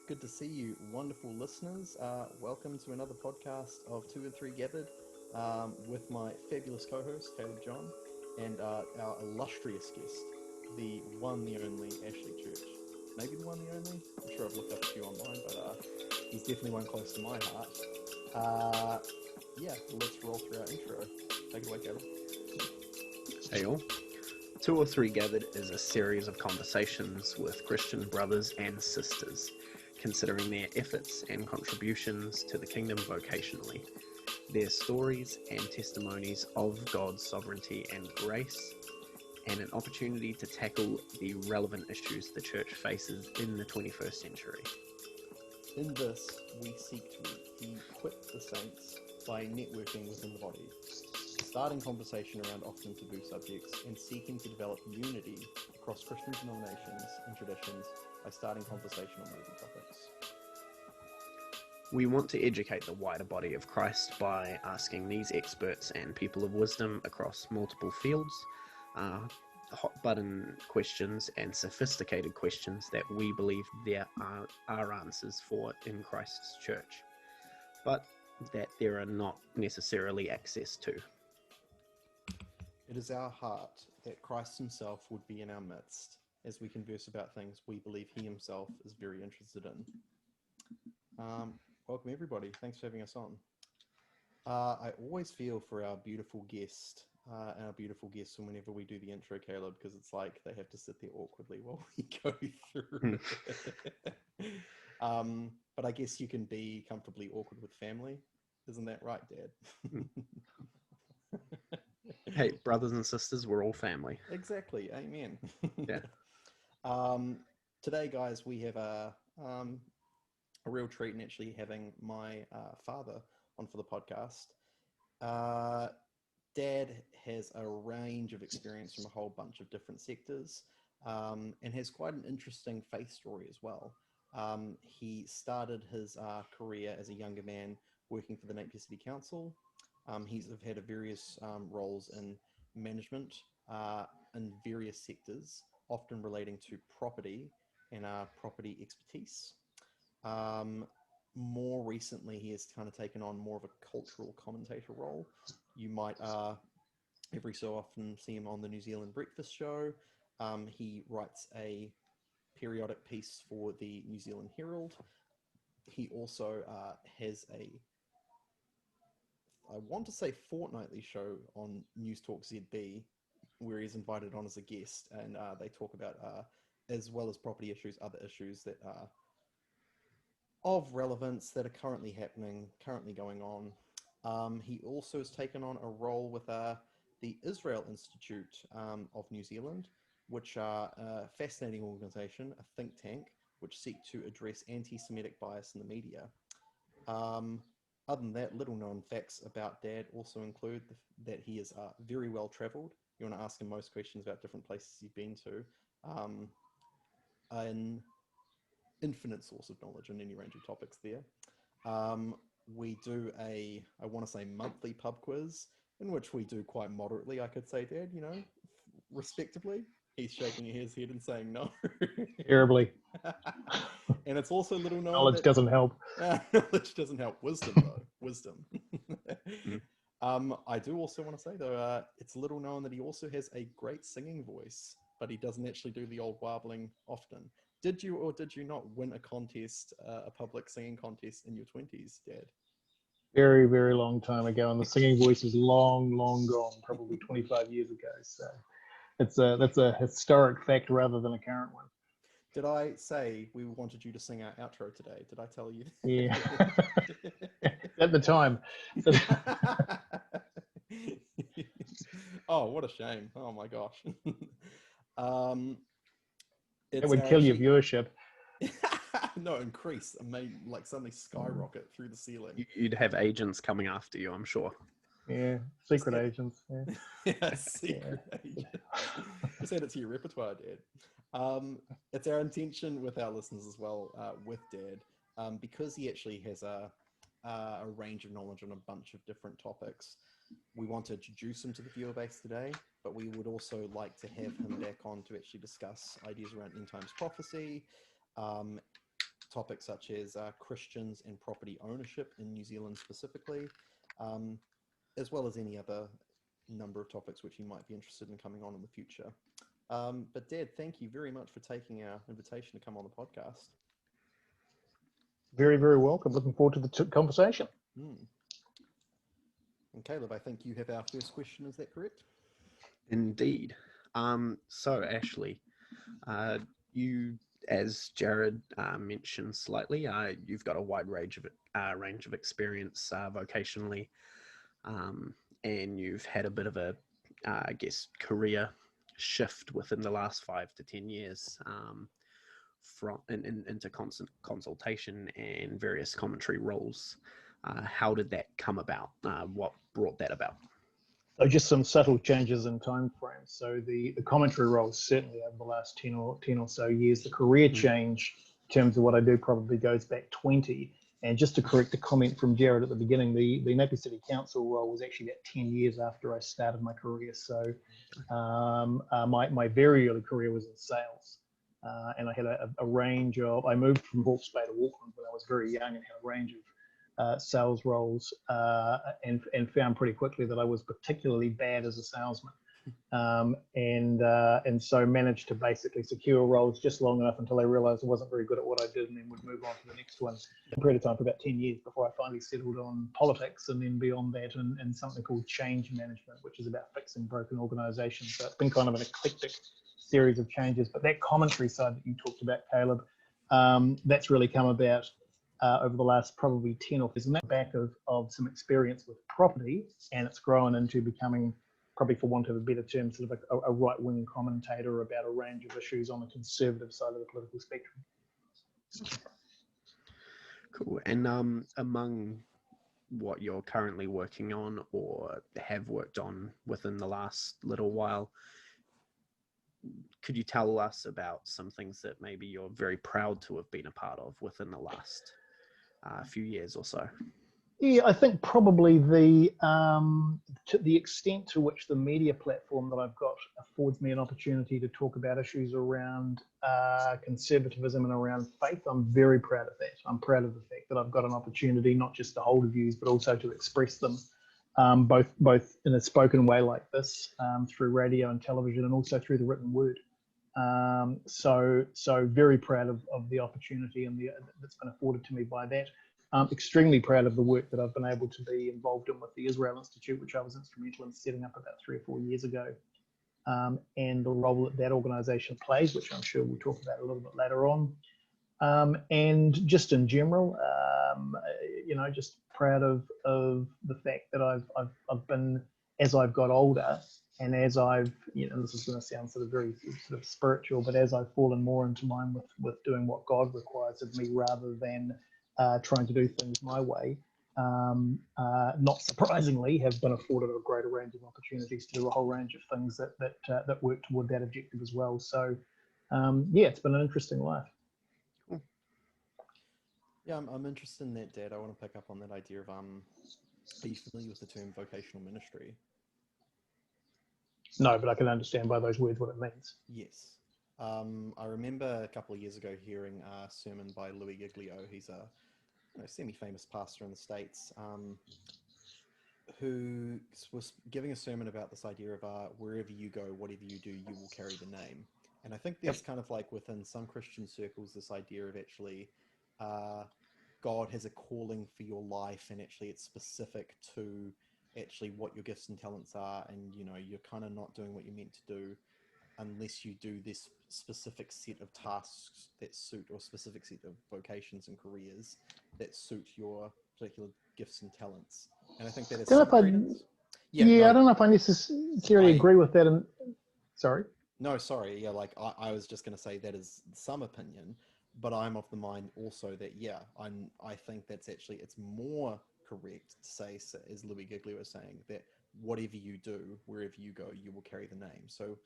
Good to see you, wonderful listeners. Welcome to another podcast of Two and Three Gathered with my fabulous co-host, Caleb John, and our illustrious guest, the one, the only, Ashley Church. Maybe the one, the only? I'm sure I've looked up a few online, but he's definitely one close to my heart. Let's roll through our intro. Take it away, Caleb. Hey all. Two or Three Gathered is a series of conversations with Christian brothers and sisters, considering their efforts and contributions to the kingdom vocationally, their stories and testimonies of God's sovereignty and grace, and an opportunity to tackle the relevant issues the church faces in the 21st century. In this, we seek to equip the saints by networking within the body, starting conversation around often taboo subjects, and seeking to develop unity across Christian denominations and traditions by starting conversation on moving topics. We want to educate the wider body of Christ by asking these experts and people of wisdom across multiple fields hot-button questions and sophisticated questions that we believe there are answers for in Christ's church, but that there are not necessarily access to. It is our heart that Christ himself would be in our midst as we converse about things we believe he himself is very interested in. Welcome everybody. Thanks for having us on. I always feel for our beautiful guest whenever we do the intro, Caleb, because it's like they have to sit there awkwardly while we go through it. But I guess you can be comfortably awkward with family. Isn't that right, Dad? Hey, brothers and sisters, we're all family. Exactly. Amen. Yeah. Today, guys, we have a real treat in actually having my father on for the podcast. Dad has a range of experience from a whole bunch of different sectors and has quite an interesting faith story as well. He started his career as a younger man working for the Napier City Council. He's had various roles in management in various sectors, often relating to property and property expertise. More recently, he has kind of taken on more of a cultural commentator role. You might every so often see him on the New Zealand Breakfast Show. He writes a periodic piece for the New Zealand Herald. He also has I want to say fortnightly show on News Talk ZB, where he's invited on as a guest, and they talk about, as well as property issues, other issues that are of relevance that are currently happening, currently going on. He also has taken on a role with the Israel Institute of New Zealand, which are a fascinating organization, a think tank, which seek to address anti-Semitic bias in the media. Other than that, little known facts about Dad also include that he is very well traveled. You want to ask him most questions about different places he's been to. An infinite source of knowledge on any range of topics there. We do I want to say monthly pub quiz, in which we do quite moderately, I could say, Dad, respectably. He's shaking his head and saying no. Terribly. And it's also little known Knowledge doesn't help. Knowledge doesn't help. Wisdom, though. Wisdom. I do also want to say, though, it's little known that he also has a great singing voice, but he doesn't actually do the old warbling often. Did you or did you not win a contest, a public singing contest in your 20s, Dad? Very, very long time ago, and the singing voice is long, long gone, probably 25 years ago. So that's a historic fact rather than a current one. Did I say we wanted you to sing our outro today? Did I tell you that? Yeah. At the time. Oh, what a shame. Oh my gosh. It would kill your viewership. No, increase. I mean, like suddenly skyrocket through the ceiling. You'd have agents coming after you, I'm sure. Yeah, secret agents. Yeah, secret agents. Just add it to your repertoire, Dad. It's our intention with our listeners as well, with Dad, because he actually has a range of knowledge on a bunch of different topics. We want to introduce him to the viewer base today, but we would also like to have him back on to actually discuss ideas around end times prophecy, topics such as Christians and property ownership in New Zealand specifically, as well as any other number of topics which you might be interested in coming on in the future. But Dad, thank you very much for taking our invitation to come on the podcast. Very, very welcome. Looking forward to the conversation. And Caleb, I think you have our first question. Is that correct? Indeed. So Ashley, you, as Jared mentioned slightly, you've got a wide range of experience vocationally, and you've had a bit of a, I guess, career shift within the last 5 to 10 years into constant consultation and various commentary roles. How did that come about? What brought that about? So just some subtle changes in time frame. So the commentary roles certainly over the last 10 or so years. The career change in terms of what I do probably goes back 20. And just to correct the comment from Jared at the beginning, the Napier City Council role was actually about 10 years after I started my career. So my very early career was in sales. And I had a range of, I moved from Hawke's Bay to Auckland when I was very young and had a range of sales roles and found pretty quickly that I was particularly bad as a salesman. And so managed to basically secure roles just long enough until I realized I wasn't very good at what I did and then would move on to the next one. A period of time for about 10 years before I finally settled on politics, and then beyond that and something called change management, which is about fixing broken organizations. So it's been kind of an eclectic series of changes. But that commentary side that you talked about, Caleb, that's really come about over the last probably 10 or 15 years, and that back of some experience with property, and it's grown into becoming, probably for want of a better term, sort of a right-wing commentator about a range of issues on the conservative side of the political spectrum. Cool. And among what you're currently working on or have worked on within the last little while, could you tell us about some things that maybe you're very proud to have been a part of within the last few years or so? Yeah, I think probably to the extent to which the media platform that I've got affords me an opportunity to talk about issues around conservatism and around faith, I'm very proud of that. I'm proud of the fact that I've got an opportunity not just to hold views, but also to express them, both in a spoken way like this, through radio and television, and also through the written word. So very proud of the opportunity and that's been afforded to me by that. I'm extremely proud of the work that I've been able to be involved in with the Israel Institute, which I was instrumental in setting up about 3 or 4 years ago, and the role that organisation plays, which I'm sure we'll talk about a little bit later on. And just in general, just proud of the fact that I've been, as I've got older, and as I've, this is going to sound sort of very sort of spiritual, but as I've fallen more into line with doing what God requires of me rather than trying to do things my way, not surprisingly, have been afforded a greater range of opportunities to do a whole range of things that work toward that objective as well. So, it's been an interesting life. Cool. Yeah, I'm interested in that, Dad. I want to pick up on that idea of, are you familiar with the term vocational ministry? No, but I can understand by those words what it means. Yes. I remember a couple of years ago hearing a sermon by Louis Giglio. He's a semi-famous pastor in the States, who was giving a sermon about this idea of wherever you go, whatever you do, you will carry the name. And I think there's kind of like within some Christian circles this idea of actually God has a calling for your life, and actually it's specific to actually what your gifts and talents are, and you're kind of not doing what you're meant to do unless you do this specific set of tasks that suit, or specific set of vocations and careers that suit your particular gifts and talents. And I think that is some credence. I don't know if I necessarily agree with that. Sorry. No, sorry. Yeah, like I was just going to say that is some opinion, but I'm of the mind also that, I think that's actually, it's more correct to say, as Louis Giglio was saying, that whatever you do, wherever you go, you will carry the name. So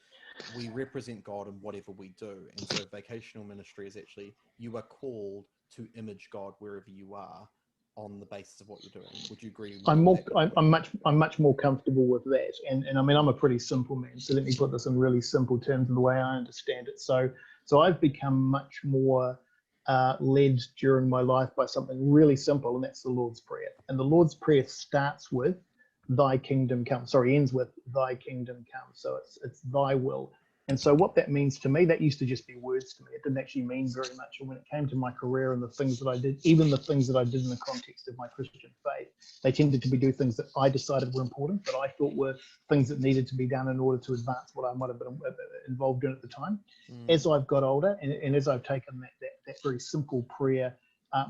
we represent God in whatever we do. And so vocational ministry is actually, you are called to image God wherever you are on the basis of what you're doing. Would you agree? I'm much more comfortable with that. And I mean, I'm a pretty simple man. So let me put this in really simple terms of the way I understand it. So I've become much more led during my life by something really simple, and that's the Lord's Prayer. And the Lord's Prayer starts with thy kingdom come, ends with thy kingdom come. So it's thy will. And so what that means to me, that used to just be words to me. It didn't actually mean very much. And when it came to my career and the things that I did, even the things that I did in the context of my Christian faith, they tended to be things that I decided were important, that I thought were things that needed to be done in order to advance what I might have been involved in at the time. As I've got older and as I've taken that very simple prayer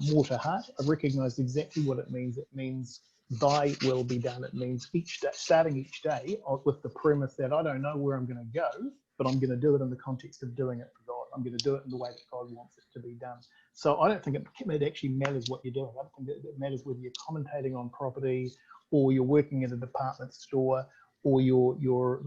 more to heart, I've recognized exactly what it means. It means thy will be done. It means each day, starting each day with the premise that I don't know where I'm going to go, but I'm going to do it in the context of doing it for God. I'm going to do it in the way that God wants it to be done. So I don't think it actually matters what you're doing. I don't think it matters whether you're commentating on property or you're working at a department store or you're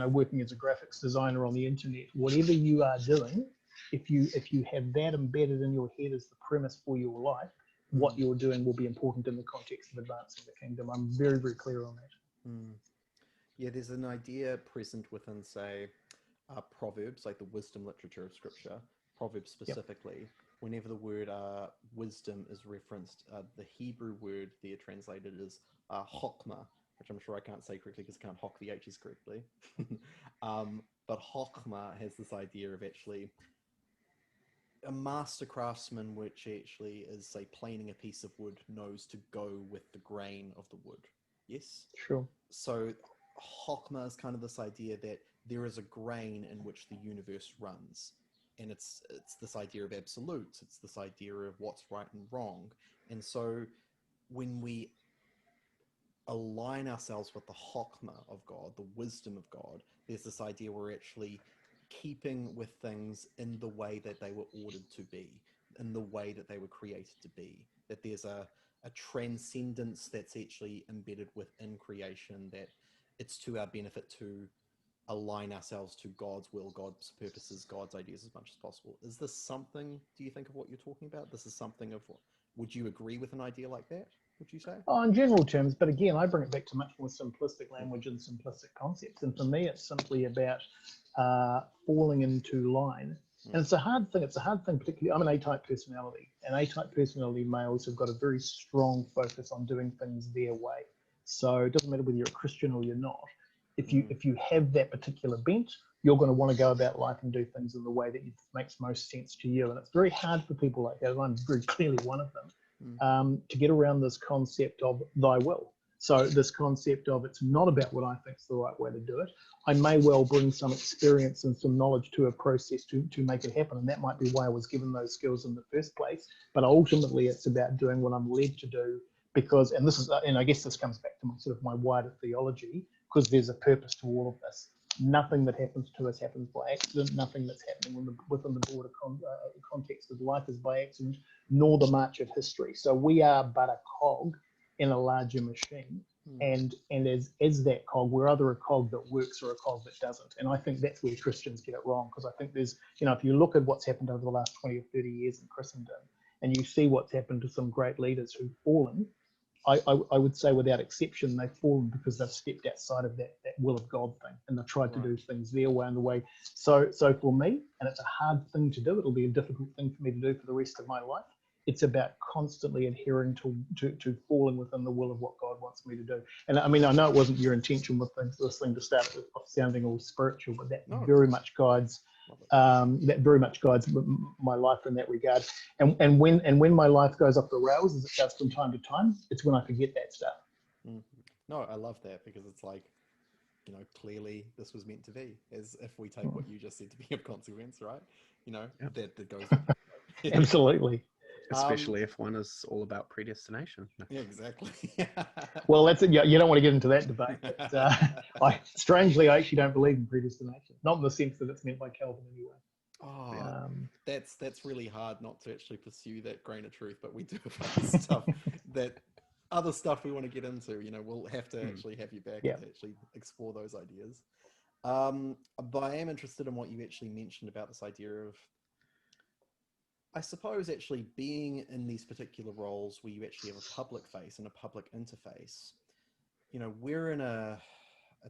working as a graphics designer on the internet. Whatever you are doing, if you have that embedded in your head as the premise for your life, what you're doing will be important in the context of advancing the kingdom. I'm very, very clear on that. Yeah, there's an idea present within, say, Proverbs, like the wisdom literature of Scripture, Proverbs specifically. Whenever the word wisdom is referenced, the Hebrew word there translated is chokmah, which I'm sure I can't say correctly because I can't hock the H's correctly. But chokmah has this idea of actually a master craftsman, which actually is, say, planing a piece of wood, knows to go with the grain of the wood. Yes? Sure. So chokmah is kind of this idea that there is a grain in which the universe runs. And it's this idea of absolutes. It's this idea of what's right and wrong. And so when we align ourselves with the chokmah of God, the wisdom of God, there's this idea we're actually keeping with things in the way that they were ordered to be, in the way that they were created to be, that there's a transcendence that's actually embedded within creation, that it's to our benefit to align ourselves to God's will, God's purposes, God's ideas as much as possible. Is this something, do you think, of what you're talking about? This is something of what, would you agree with an idea like that, would you say? Oh, in general terms, but again, I bring it back to much more simplistic language and simplistic concepts. And for me, it's simply about falling into line. And it's a hard thing. It's a hard thing, particularly, I'm an A-type personality, and A-type personality males have got a very strong focus on doing things their way. So it doesn't matter whether you're a Christian or you're not. If you have that particular bent, you're going to want to go about life and do things in the way that makes most sense to you. And it's very hard for people like that, and I'm very clearly one of them, to get around this concept of thy will. So this concept of it's not about what I think is the right way to do it. I may well bring some experience and some knowledge to a process to make it happen. And that might be why I was given those skills in the first place. But ultimately, it's about doing what I'm led to do because, and I guess this comes back to my wider theology, because there's a purpose to all of this. Nothing that happens to us happens by accident. Nothing that's happening within the broader context of life is by accident, nor the march of history. So we are but a cog in a larger machine. And as that cog, we're either a cog that works or a cog that doesn't. And I think that's where Christians get it wrong, because I think there's, if you look at what's happened over the last 20 or 30 years in Christendom, and you see what's happened to some great leaders who've fallen, I would say without exception, they've fallen because they've stepped outside of that will of God thing, and they've tried to do things their way and the way. So for me, and it's a hard thing to do, it'll be a difficult thing for me to do for the rest of my life. It's about constantly adhering to falling within the will of what God wants me to do. And I mean, I know it wasn't your intention with this thing to start off sounding all spiritual, but that very much guides my life in that regard. And when my life goes off the rails, as it does from time to time, it's when I forget that stuff. No, I love that, because it's like, clearly this was meant to be, as if we take what you just said to be of consequence, right? That goes with it. Absolutely. Especially if one is all about predestination. Yeah, exactly. Well, that's it. You don't want to get into that debate. But, I actually don't believe in predestination. Not in the sense that it's meant by Calvin anyway. Oh, that's really hard not to actually pursue that grain of truth, but we do have other stuff we want to get into. We'll have to actually have you back to actually explore those ideas. But I am interested in what you actually mentioned about this idea of, I suppose, actually being in these particular roles where you actually have a public face and a public interface. We're in a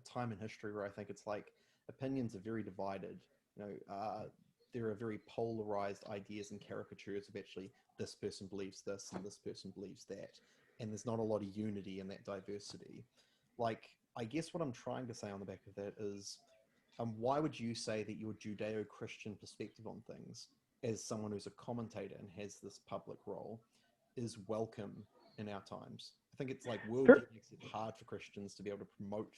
time in history where I think it's like opinions are very divided. there are very polarized ideas and caricatures of actually this person believes this and this person believes that, and there's not a lot of unity in that diversity. Like, I guess what I'm trying to say on the back of that is, why would you say that your Judeo-Christian perspective on things, as someone who's a commentator and has this public role, is welcome in our times? I think it's like worldview makes it hard for Christians to be able to promote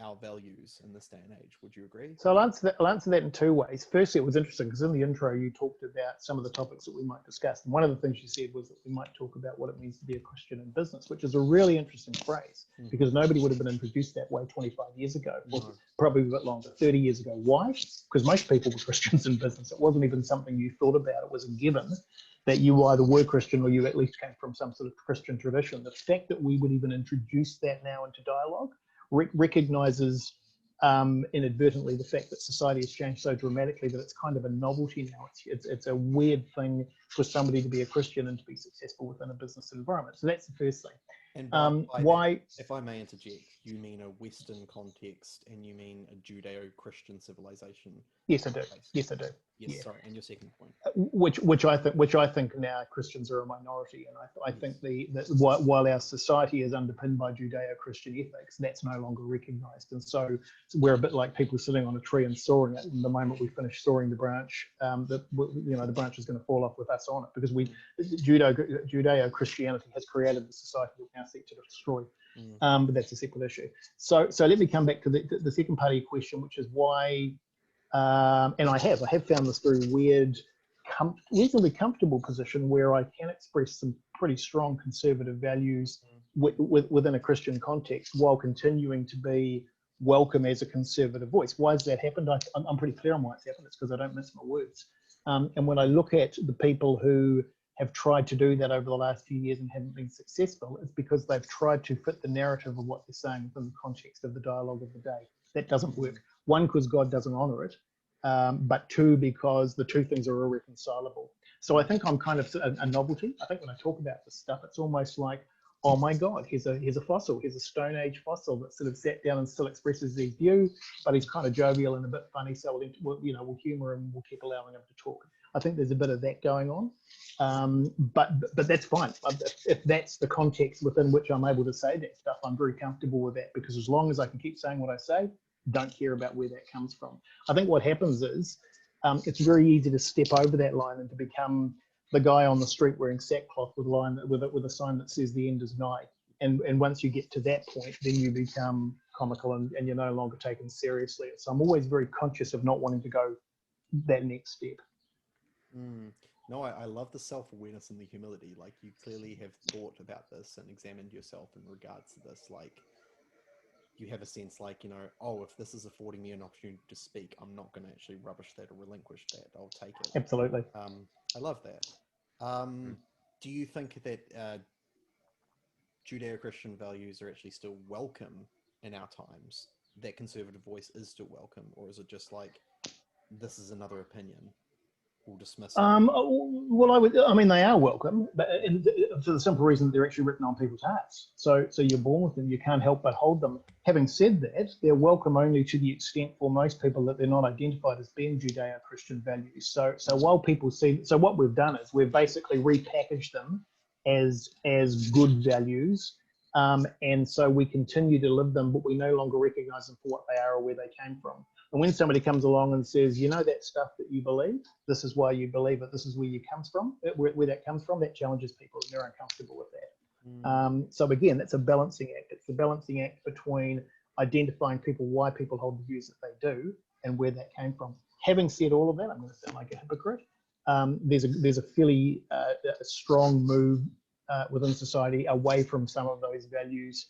our values in this day and age. Would you agree? So I'll answer that in two ways. Firstly, it was interesting because in the intro you talked about some of the topics that we might discuss. And one of the things you said was that we might talk about what it means to be a Christian in business, which is a really interesting phrase because nobody would have been introduced that way 25 years ago, or probably a bit longer, 30 years ago. Why? Because most people were Christians in business. It wasn't even something you thought about. It was a given that you either were Christian or you at least came from some sort of Christian tradition. The fact that we would even introduce that now into dialogue recognizes inadvertently the fact that society has changed so dramatically that it's kind of a novelty now. It's a weird thing for somebody to be a Christian and to be successful within a business environment. So that's the first thing. And why? If I may interject, you mean a Western context, and you mean a Judeo-Christian civilization? Yes, I do. Yes, I do. Yes, yeah. sorry. And your second point, which I think now Christians are a minority, and I think while our society is underpinned by Judeo-Christian ethics, that's no longer recognised, and so we're a bit like people sitting on a tree and sawing it. And the moment we finish sawing the branch, the branch is going to fall off with us on it, because Judeo-Christianity has created the society that we now seek to destroy. But that's a separate issue. So let me come back to the second part of your question, which is why. And I have found this very weird, reasonably comfortable position where I can express some pretty strong conservative values within a Christian context while continuing to be welcome as a conservative voice. Why has that happened? I'm pretty clear on why it's happened. It's because I don't mince my words. And when I look at the people who have tried to do that over the last few years and haven't been successful, it's because they've tried to fit the narrative of what they're saying within the context of the dialogue of the day. That doesn't work. One, because God doesn't honor it, but two, because the two things are irreconcilable. So I think I'm kind of a novelty. I think when I talk about this stuff, it's almost like, oh my God, here's a fossil, here's a Stone Age fossil that sort of sat down and still expresses his view, but he's kind of jovial and a bit funny, so we'll humour him, we'll keep allowing him to talk. I think there's a bit of that going on, but that's fine. If that's the context within which I'm able to say that stuff, I'm very comfortable with that, because as long as I can keep saying what I say, don't care about where that comes from. I think what happens is it's very easy to step over that line and to become the guy on the street wearing sackcloth with a sign that says the end is nigh. And once you get to that point, then you become comical and you're no longer taken seriously. So I'm always very conscious of not wanting to go that next step. No, I love the self-awareness and the humility. Like, you clearly have thought about this and examined yourself in regards to this. Like, you have a sense like, oh, if this is affording me an opportunity to speak, I'm not going to actually rubbish that or relinquish that. I'll take it. Absolutely. I love that. Do you think that Judeo-Christian values are actually still welcome in our times? That conservative voice is still welcome? Or is it just like, this is another opinion, we'll dismiss it? Well, they are welcome, but for the simple reason that they're actually written on people's hearts. So you're born with them, you can't help but hold them. Having said that, they're welcome only to the extent for most people that they're not identified as being Judeo-Christian values. So while people see, so what we've done is we've basically repackaged them as good values, and so we continue to live them, but we no longer recognize them for what they are or where they came from. And when somebody comes along and says, that stuff that you believe, this is why you believe it, this is where you comes from, where that comes from, that challenges people and they're uncomfortable with that. So again, that's a balancing act. It's the balancing act between identifying why people hold the views that they do and where that came from. Having said all of that, I'm going to sound like a hypocrite. There's a fairly strong move within society away from some of those values,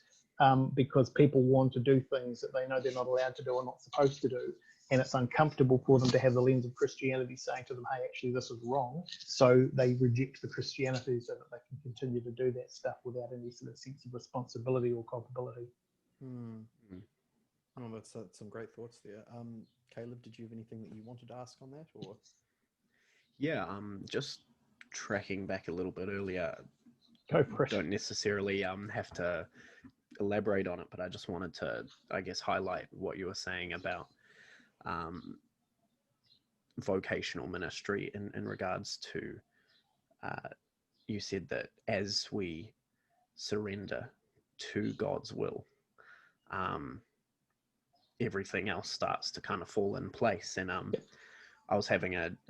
because people want to do things that they know they're not allowed to do or not supposed to do, and it's uncomfortable for them to have the lens of Christianity saying to them, hey, actually this is wrong, so they reject the Christianity so that they can continue to do that stuff without any sort of sense of responsibility or culpability. Oh, that's some great thoughts there. Caleb, did you have anything that you wanted to ask on that? Or Yeah, just tracking back a little bit earlier, Go for it. don't necessarily have to elaborate on it, but I just wanted to, I guess, highlight what you were saying about vocational ministry in regards to, you said that as we surrender to God's will, everything else starts to kind of fall in place. And I was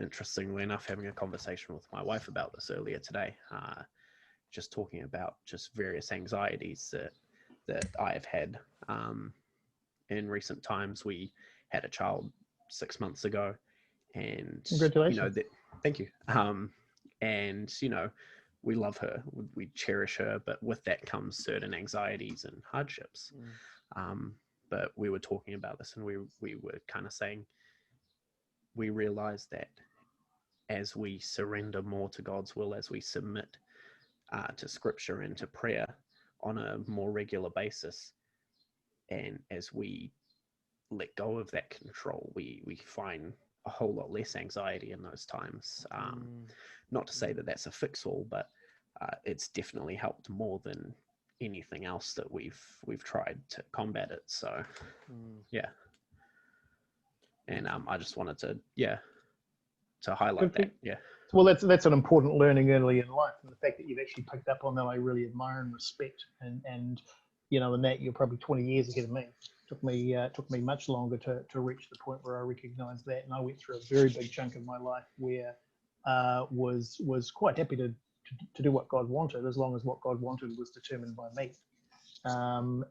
interestingly enough, having a conversation with my wife about this earlier today, just talking about just various anxieties that I have had in recent times. We had a child 6 months ago, and Congratulations. thank you. And we love her, we cherish her, but with that comes certain anxieties and hardships. But we were talking about this, and we were kind of saying, we realize that as we surrender more to God's will, as we submit to Scripture and to prayer on a more regular basis, and as we let go of that control, we find a whole lot less anxiety in those times. Not to say that that's a fix-all, but it's definitely helped more than anything else that we've tried to combat it. So yeah. And I just wanted to highlight that. Yeah. Well, that's an important learning early in life, and the fact that you've actually picked up on that, I really admire and respect. And and that you're probably 20 years ahead of me. Took me much longer to reach the point where I recognised that, and I went through a very big chunk of my life where was quite happy to do what God wanted, as long as what God wanted was determined by me. The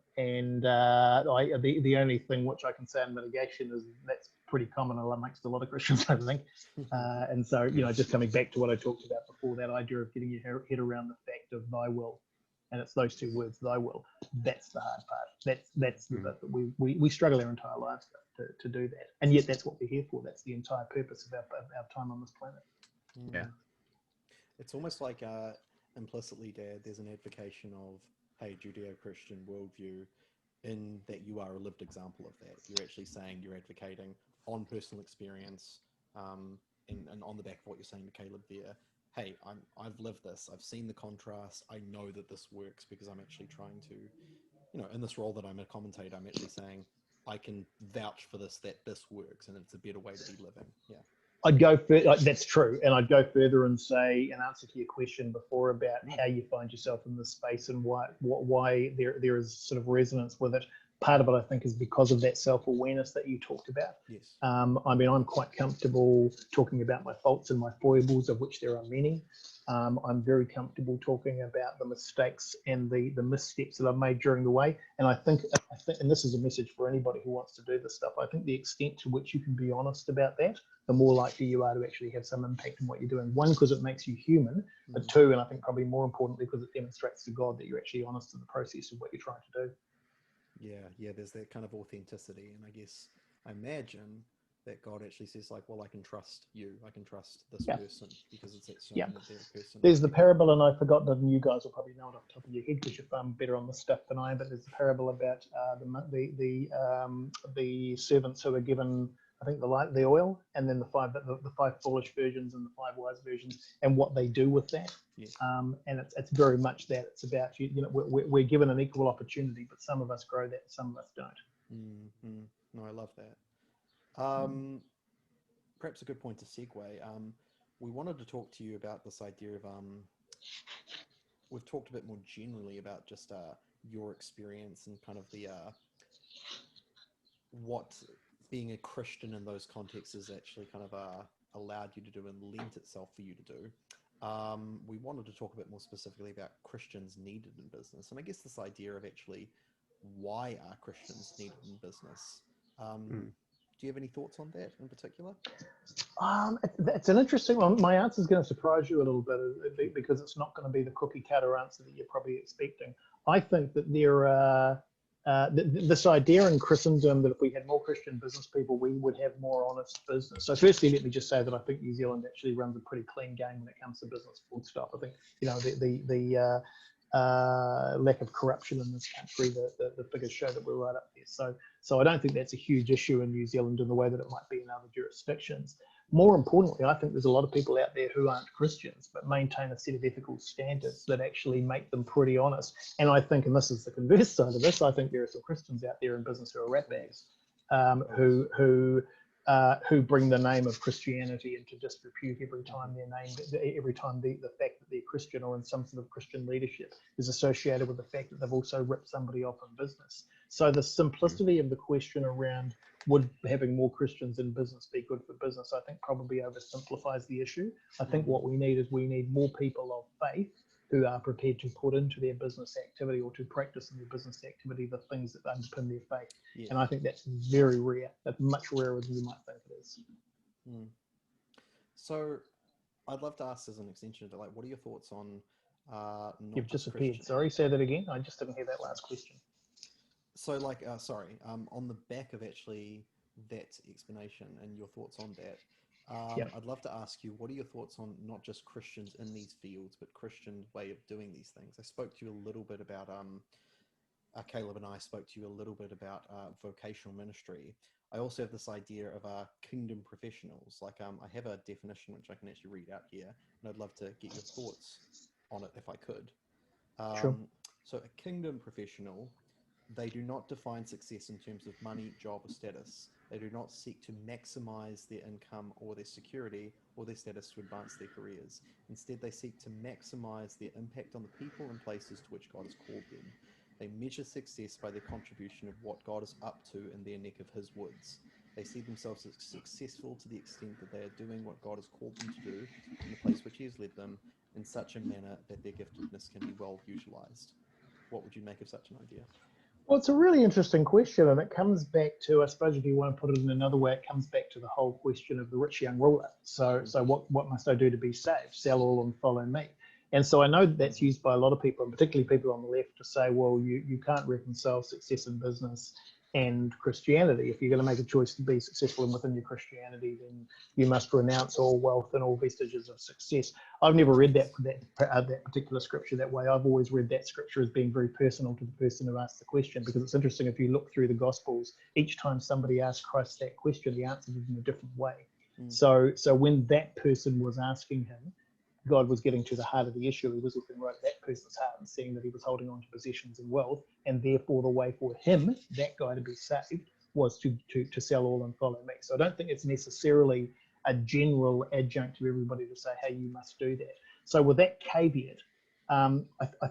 only thing which I can say in mitigation is that's pretty common amongst a lot of Christians, I think. And so, just coming back to what I talked about before, that idea of getting your head around the fact of thy will, and it's those two words, thy will. That's the hard part. That's the bit that we struggle our entire lives to do that, and yet that's what we're here for. That's the entire purpose of our time on this planet. Yeah. It's almost like implicitly, Dad, there's an advocation of, hey, Judeo-Christian worldview, in that you are a lived example of that. You're actually saying you're advocating on personal experience, and on the back of what you're saying to Caleb there. Hey, I've lived this. I've seen the contrast. I know that this works because I'm actually trying to, in this role that I'm a commentator, I'm actually saying I can vouch for this, that this works, and it's a better way to be living. Yeah. I'd go further. That's true, and I'd go further and say, in answer to your question before about how you find yourself in this space and why there is sort of resonance with it. Part of it, I think, is because of that self-awareness that you talked about. Yes. I'm quite comfortable talking about my faults and my foibles, of which there are many. I'm very comfortable talking about the mistakes and the missteps that I've made during the way. And I think, and this is a message for anybody who wants to do this stuff, I think the extent to which you can be honest about that, the more likely you are to actually have some impact in what you're doing. One, because it makes you human, but two, and I think probably more importantly, because it demonstrates to God that you're actually honest in the process of what you're trying to do. Yeah, there's that kind of authenticity, and I guess I imagine that God actually says, like, well, I can trust you, I can trust this person, because it's that certain that they're a person. There's the parable, and I forgot that you guys will probably know it off the top of your head because you're far better on this stuff than I am, but there's a parable about the servants who are given, I think, the oil, and then the five foolish virgins and the 5 wise virgins, and what they do with that. Yes. And it's very much that. It's about we're given an equal opportunity, but some of us grow that, some of us don't. Mm-hmm. No, I love that. Perhaps a good point to segue. We wanted to talk to you about this idea of we've talked a bit more generally about just your experience and kind of the what being a Christian in those contexts is actually kind of allowed you to do and lent itself for you to do. We wanted to talk a bit more specifically about Christians needed in business, and I guess this idea of actually why are Christians needed in business. Do you have any thoughts on that in particular? It's an interesting one. My answer is going to surprise you a little bit because it's not going to be the cookie cutter answer that you're probably expecting. I think that there are this idea in Christendom that if we had more Christian business people, we would have more honest business. So firstly, let me just say that I think New Zealand actually runs a pretty clean game when it comes to business, full stop. I think, the lack of corruption in this country, the figures show that we're right up there. So I don't think that's a huge issue in New Zealand in the way that it might be in other jurisdictions. More importantly, I think there's a lot of people out there who aren't Christians, but maintain a set of ethical standards that actually make them pretty honest. And I think, and this is the converse side of this, I think there are some Christians out there in business who are ratbags, who who bring the name of Christianity into disrepute every time the fact that they're Christian or in some sort of Christian leadership is associated with the fact that they've also ripped somebody off in business. So the simplicity of the question around would having more Christians in business be good for business, I think probably oversimplifies the issue. I think what we need more people of faith who are prepared to put into their business activity or to practice in their business activity the things that underpin their faith. Yeah. And I think that's very rare. That's much rarer than you might think it is. So I'd love to ask as an extension to, like, what are your thoughts on You've just appeared. Sorry, say that again. I just didn't hear that last question. So, like, on the back of actually that explanation and your thoughts on that, I'd love to ask you, what are your thoughts on not just Christians in these fields, but Christian way of doing these things? I spoke to you a little bit about, Caleb and I spoke to you a little bit about vocational ministry. I also have this idea of kingdom professionals. Like, I have a definition which I can actually read out here, and I'd love to get your thoughts on it if I could. Sure. So a kingdom professional, they do not define success in terms of money, job, or status. They do not seek to maximize their income or their security or their status to advance their careers. Instead, they seek to maximize their impact on the people and places to which God has called them. They measure success by their contribution of what God is up to in their neck of his woods. They see themselves as successful to the extent that they are doing what God has called them to do in the place which he has led them in such a manner that their giftedness can be well utilized. What would you make of such an idea? Well, it's a really interesting question, and it comes back to, I suppose if you want to put it in another way, it comes back to the whole question of the rich young ruler. So what must I do to be saved? Sell all and follow me. And so I know that's used by a lot of people, and particularly people on the left, to say, well, you can't reconcile success in business and Christianity. If you're going to make a choice to be successful and within your Christianity, then you must renounce all wealth and all vestiges of success. I've never read that particular scripture that way. I've always read that scripture as being very personal to the person who asked the question, because it's interesting, if you look through the Gospels, each time somebody asked Christ that question, he answered it in a different way. So when that person was asking him, God was getting to the heart of the issue. He was looking right at that person's heart and seeing that he was holding on to possessions and wealth, and therefore the way for him, that guy, to be saved was to sell all and follow me. So I don't think it's necessarily a general adjunct to everybody to say, hey, you must do that. So with that caveat, I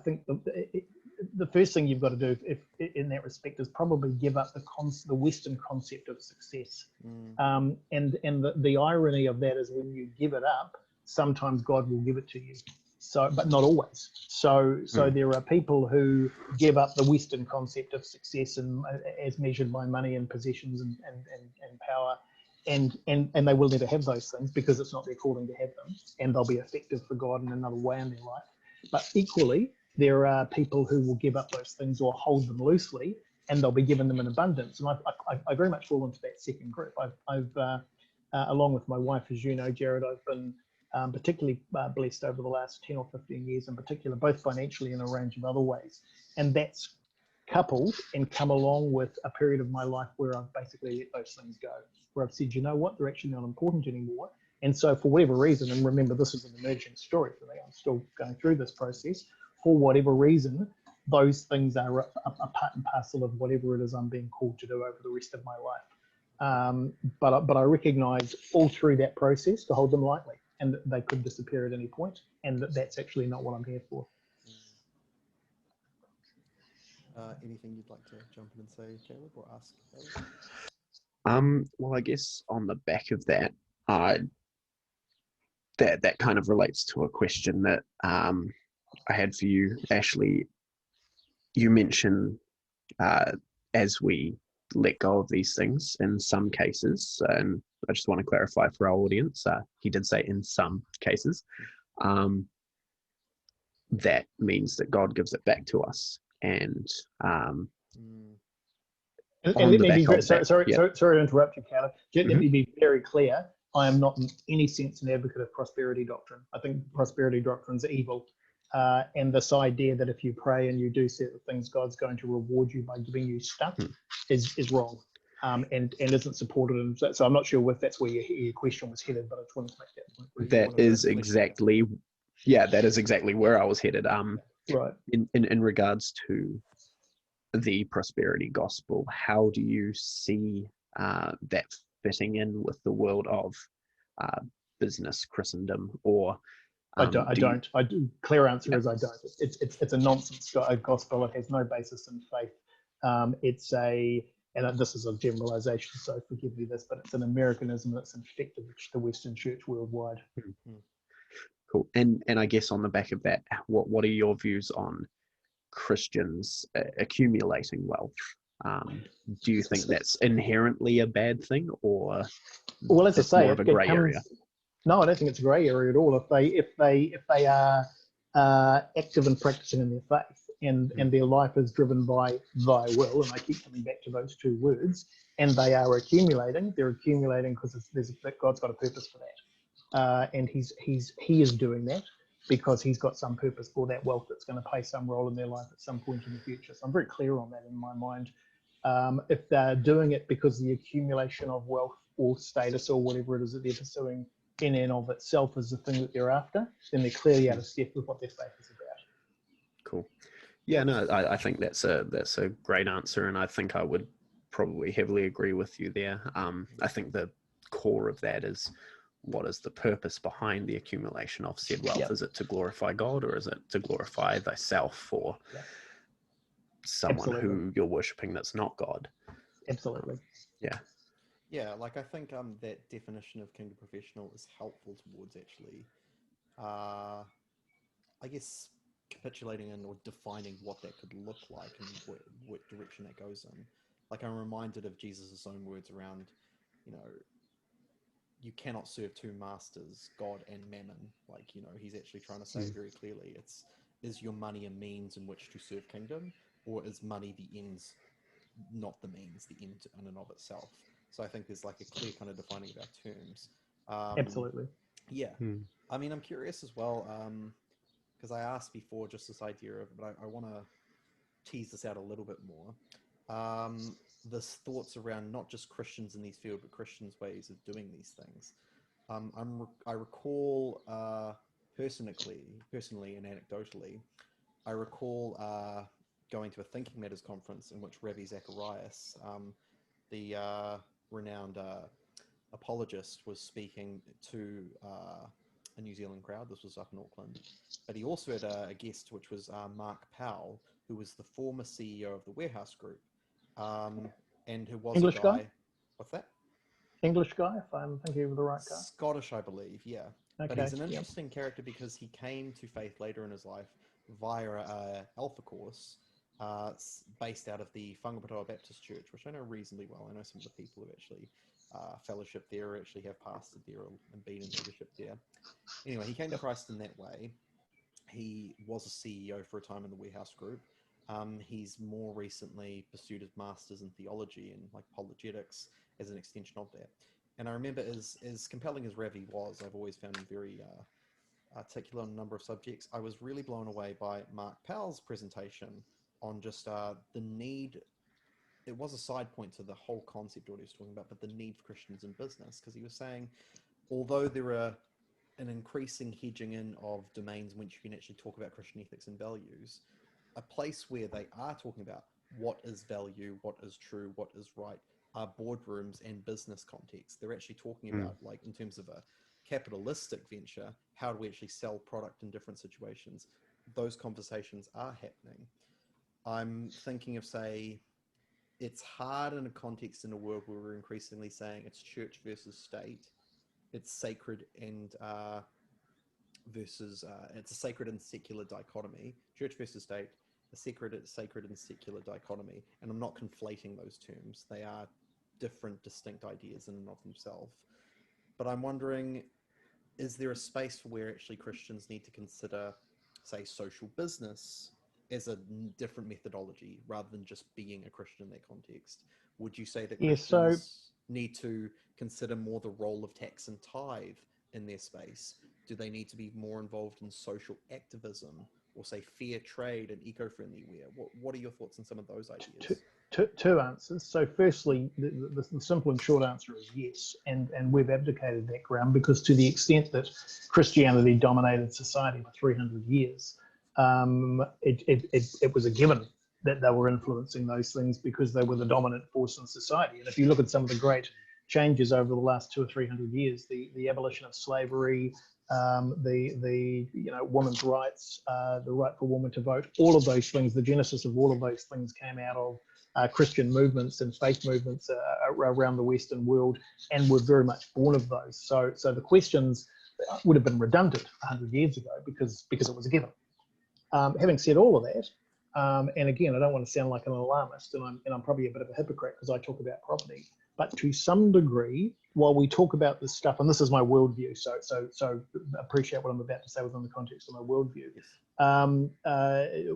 think the first thing you've got to do if in that respect is probably give up the Western concept of success. And the irony of that is when you give it up, sometimes God will give it to you. So, but not always. So there are people who give up the Western concept of success and as measured by money and possessions and power, and they will never have those things because it's not their calling to have them, and they'll be effective for God in another way in their life. But equally, there are people who will give up those things or hold them loosely, and they'll be given them in abundance. And I very much fall into that second group. I've along with my wife, as you know, Jared, I've been particularly blessed over the last 10 or 15 years in particular, both financially and a range of other ways. And that's coupled and come along with a period of my life where I've basically let those things go, where I've said, you know what, they're actually not important anymore. And so for whatever reason, and remember, this is an emergent story for me, I'm still going through this process, for whatever reason, those things are a part and parcel of whatever it is I'm being called to do over the rest of my life. But I recognize all through that process to hold them lightly, and that they could disappear at any point, and that's actually not what I'm here for. Anything you'd like to jump in and say, Caleb, or ask Caleb? Well, I guess on the back of that, that kind of relates to a question that I had for you, Ashley. You mentioned as we let go of these things in some cases, and I just want to clarify for our audience, he did say in some cases, that means that God gives it back to us. And let me be sorry to interrupt you, Caleb. Let me be very clear. I am not in any sense an advocate of prosperity doctrine. I think prosperity doctrines are evil. And this idea that if you pray and you do certain things, God's going to reward you by giving you stuff is wrong, and isn't supported. And so I'm not sure if that's where your question was headed, but I just wanted to make that point. That is exactly where I was headed. Right. In regards to the prosperity gospel, how do you see that fitting in with the world of business Christendom, or I don't. Clear answer is I don't. It's a nonsense gospel. It has no basis in faith. And this is a generalization, so forgive me this, but it's an Americanism that's infected the Western Church worldwide. Cool. And I guess on the back of that, what are your views on Christians accumulating wealth? Do you think that's inherently a bad thing, or well, as I say, more of a grey area? No, I don't think it's a grey area at all. If they are active and practicing in their faith, and their life is driven by thy will, and I keep coming back to those two words, and they are accumulating, they're accumulating because God's got a purpose for that, and he is doing that because he's got some purpose for that wealth that's going to play some role in their life at some point in the future. So I'm very clear on that in my mind. If they're doing it because the accumulation of wealth or status or whatever it is that they're pursuing in and of itself is the thing that they're after, then they're clearly out of step with what their faith is about. Cool. Yeah, no, I think that's a great answer, and I think I would probably heavily agree with you there. I think the core of that is, what is the purpose behind the accumulation of said wealth? Yep. Is it to glorify God, or is it to glorify thyself or someone who you're worshipping that's not God? Absolutely. Yeah, like I think that definition of kingdom professional is helpful towards actually, I guess, capitulating and or defining what that could look like and what direction that goes in. Like, I'm reminded of Jesus' own words around, you cannot serve two masters, God and mammon. Like, he's actually trying to say very clearly, is your money a means in which to serve kingdom, or is money the ends, not the means, the end in and of itself? So I think there's like a clear kind of defining of our terms. Absolutely. Yeah. I mean, I'm curious as well, because I asked before just this idea of, but I want to tease this out a little bit more. This thoughts around not just Christians in these fields, but Christians' ways of doing these things. I recall personally and anecdotally, I recall going to a Thinking Matters conference in which Ravi Zacharias, the renowned apologist, was speaking to a New Zealand crowd. This was up in Auckland. But he also had a guest, which was Mark Powell, who was the former CEO of the Warehouse Group, and who was English a guy. guy? What's that? English guy, if I'm thinking of the right guy. Scottish, I believe, yeah. Okay. But he's an interesting character because he came to faith later in his life via a Alpha course based out of the Whangapatoa Baptist Church, which I know reasonably well. I know some of the people who actually fellowship there, or actually have pastored there and been in leadership there. Anyway, he came to Christ in that way. He was a CEO for a time in the Warehouse Group. He's more recently pursued his master's in theology and like apologetics as an extension of that. And I remember, as compelling as Ravi was, I've always found him very articulate on a number of subjects. I was really blown away by Mark Powell's presentation on just the need. It was a side point to the whole concept of what he was talking about, but the need for Christians in business, because he was saying, although there are an increasing hedging in of domains in which you can actually talk about Christian ethics and values, a place where they are talking about what is value, what is true, what is right, are boardrooms and business context. They're actually talking about, like, in terms of a capitalistic venture, how do we actually sell product in different situations? Those conversations are happening. I'm thinking of, say, it's hard in a context in a world where we're increasingly saying it's church versus state. It's sacred and versus it's a sacred and secular dichotomy. Church versus state, a sacred and secular dichotomy. And I'm not conflating those terms. They are different, distinct ideas in and of themselves. But I'm wondering, is there a space for where actually Christians need to consider, say, social business as a different methodology rather than just being a Christian in that context? Would you say that Christians need to consider more the role of tax and tithe in their space? Do they need to be more involved in social activism, or say fair trade and eco-friendly wear? What are your thoughts on some of those ideas? Two answers. So firstly, the simple and short answer is yes, and we've abdicated that ground because to the extent that Christianity dominated society for 300 years, it was a given that they were influencing those things because they were the dominant force in society. And if you look at some of the great changes over the last 200 or 300 years. The abolition of slavery, the women's rights, the right for women to vote, all of those things, the genesis of all of those things came out of Christian movements and faith movements around the Western world, and were very much born of those. So the questions would have been redundant 100 years ago because it was a given. Having said all of that, and again, I don't want to sound like an alarmist, and I'm probably a bit of a hypocrite because I talk about property, but to some degree, while we talk about this stuff, and this is my worldview, so appreciate what I'm about to say within the context of my worldview.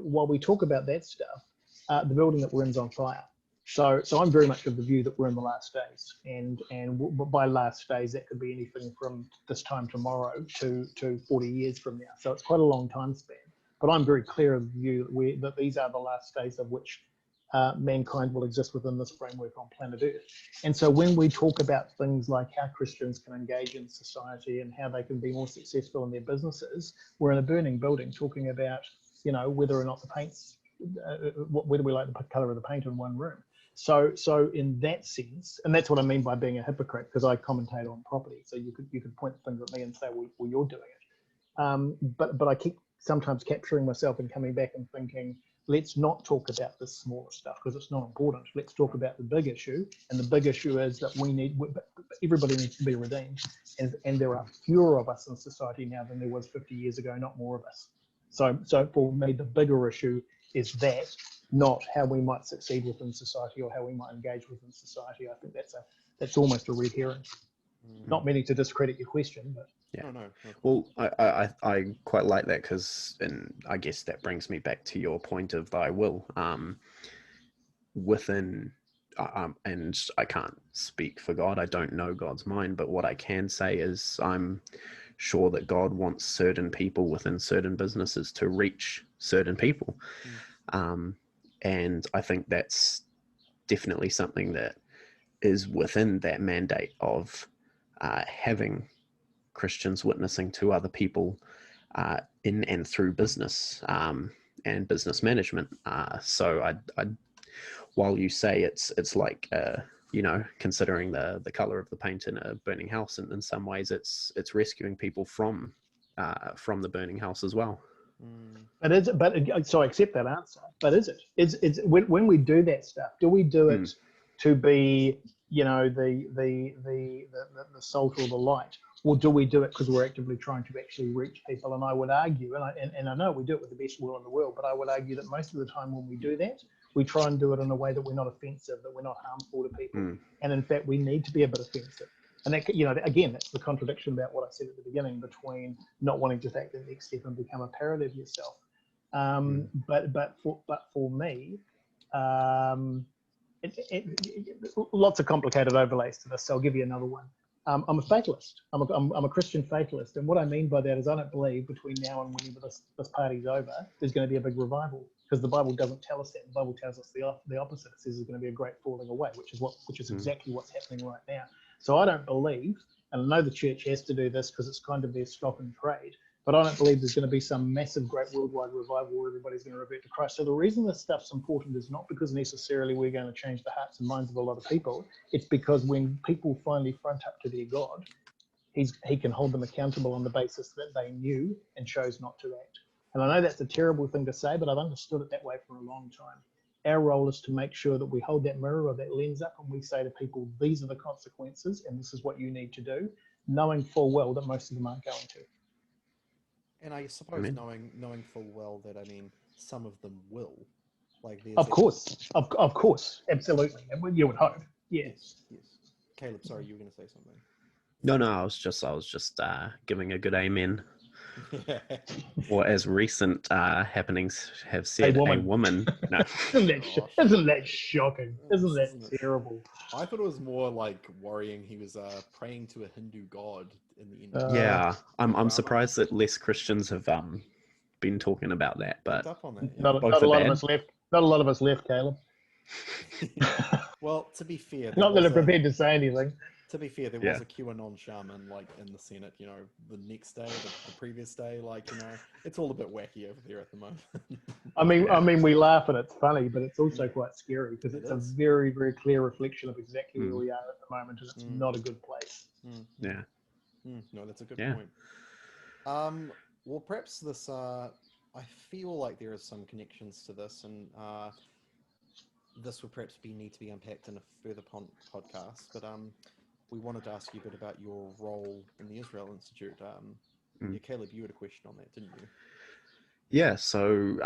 While we talk about that stuff, the building that we're in is on fire. So I'm very much of the view that we're in the last days, and by last days that could be anything from this time tomorrow to 40 years from now. So it's quite a long time span. But I'm very clear of the view that these are the last days of which mankind will exist within this framework on planet Earth. And so when we talk about things like how Christians can engage in society and how they can be more successful in their businesses, we're in a burning building talking about, whether or not the paint's, whether we like the colour of the paint in one room. So in that sense, and that's what I mean by being a hypocrite, because I commentate on property. So you could point the finger at me and say, well, you're doing it. But I keep sometimes capturing myself and coming back and thinking, let's not talk about this smaller stuff because it's not important. Let's talk about the big issue. And the big issue is that everybody needs to be redeemed. And there are fewer of us in society now than there was 50 years ago, not more of us. So for me, the bigger issue is that, not how we might succeed within society or how we might engage within society. I think that's almost a red herring. Not meaning to discredit your question, but yeah. No. Well, I quite like that because, and I guess that brings me back to your point of thy will. Within, and I can't speak for God. I don't know God's mind, but what I can say is I'm sure that God wants certain people within certain businesses to reach certain people. And I think that's definitely something that is within that mandate of having Christians witnessing to other people in and through business and business management. So I while you say it's like considering the color of the paint in a burning house, and in some ways it's rescuing people from the burning house as well. So I accept that answer. But is it? It's when we do that stuff, do we do it to be, the salt or the light, or do we do it because we're actively trying to actually reach people? And I would argue, and I know we do it with the best will in the world, but I would argue that most of the time when we do that, we try and do it in a way that we're not offensive, that we're not harmful to people, and in fact we need to be a bit offensive. And that, again, that's the contradiction about what I said at the beginning between not wanting to take the next step and become a parody of yourself. But for me, lots of complicated overlays to this. So I'll give you another one. I'm a fatalist. I'm a Christian fatalist, and what I mean by that is I don't believe between now and whenever this party's over, there's going to be a big revival, because the Bible doesn't tell us that. The Bible tells us the opposite. It says there's going to be a great falling away, which is exactly what's happening right now. So I don't believe, and I know the church has to do this because it's kind of their stock and trade, but I don't believe there's going to be some massive, great worldwide revival where everybody's going to revert to Christ. So the reason this stuff's important is not because necessarily we're going to change the hearts and minds of a lot of people. It's because when people finally front up to their God, he can hold them accountable on the basis that they knew and chose not to act. And I know that's a terrible thing to say, but I've understood it that way for a long time. Our role is to make sure that we hold that mirror or that lens up and we say to people, these are the consequences and this is what you need to do, knowing full well that most of them aren't going to. And I suppose knowing full well that, some of them will. Of course, absolutely. You would hope. Yes. Caleb, sorry, you were going to say something. No, I was just giving a good amen. Or as recent happenings have said, a woman. No. Isn't that shocking? Isn't that terrible? I thought it was more like worrying. He was praying to a Hindu god in the end. Yeah, I'm surprised that less Christians have been talking about that. But not a lot of us left. Not a lot of us left, Caleb. Well, to be fair, not that I'm prepared to say anything. To be fair, there Yeah. was a QAnon shaman like in the Senate, the next day, the previous day, it's all a bit wacky over there at the moment. I mean, we laugh and it's funny, but it's also quite scary because It it's a is. very, very clear reflection of exactly where we are at the moment, and it's not a good place. Yeah. No, that's a good Yeah. point. Well, perhaps this, I feel like there are some connections to this, and this would perhaps need to be unpacked in a further podcast, but we wanted to ask you a bit about your role in the Israel Institute. Yeah, Caleb, you had a question on that, didn't you? Yeah, so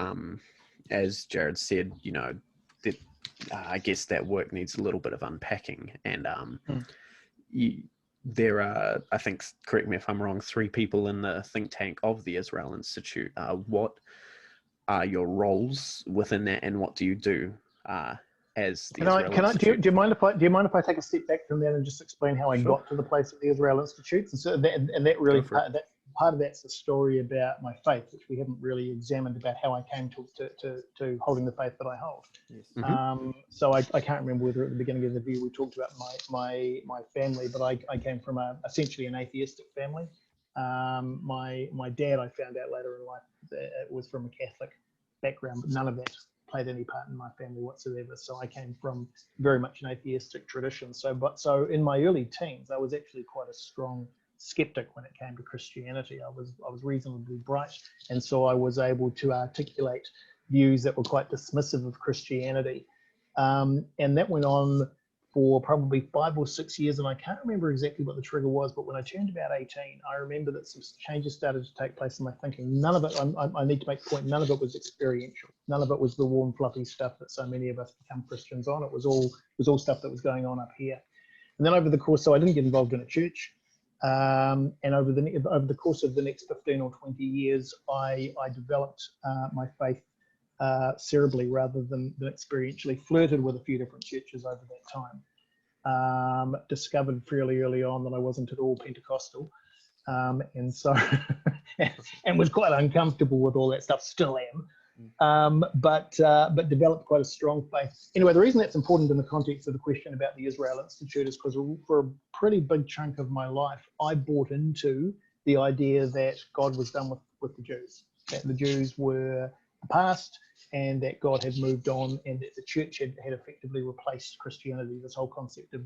as Jared said, that I guess that work needs a little bit of unpacking, and there are, I think, correct me if I'm wrong, 3 people in the think tank of the Israel Institute. What are your roles within that, and what do you do as the Israel Institute? Do you mind if I take a step back from that and just explain how I got to the place at the Israel Institute? And so that really part of that's the story about my faith, which we haven't really examined, about how I came to holding the faith that I hold. Yes. So I can't remember whether at the beginning of the video we talked about my family, but I came from essentially an atheistic family. My dad, I found out later in life, was from a Catholic background, but none of that played any part in my family whatsoever. So I came from very much an atheistic tradition. So in my early teens, I was actually quite a strong skeptic when it came to Christianity. I was reasonably bright, and so I was able to articulate views that were quite dismissive of Christianity. And that went on for probably 5 or 6 years, and I can't remember exactly what the trigger was, but when I turned about 18, I remember that some changes started to take place in my thinking. None of it, I need to make a point, none of it was experiential. None of it was the warm, fluffy stuff that so many of us become Christians on. It was all stuff that was going on up here. And then over the course, so I didn't get involved in a church. And over the course of the next 15 or 20 years, I developed my faith cerebrally rather than experientially. Flirted with a few different churches over that time. Discovered fairly early on that I wasn't at all Pentecostal, and so and was quite uncomfortable with all that stuff. Still am, but developed quite a strong faith. Anyway, the reason that's important in the context of the question about the Israel Institute is because for a pretty big chunk of my life, I bought into the idea that God was done with the Jews, that the Jews were past, and that God had moved on, and that the church had effectively replaced Christianity. This whole concept of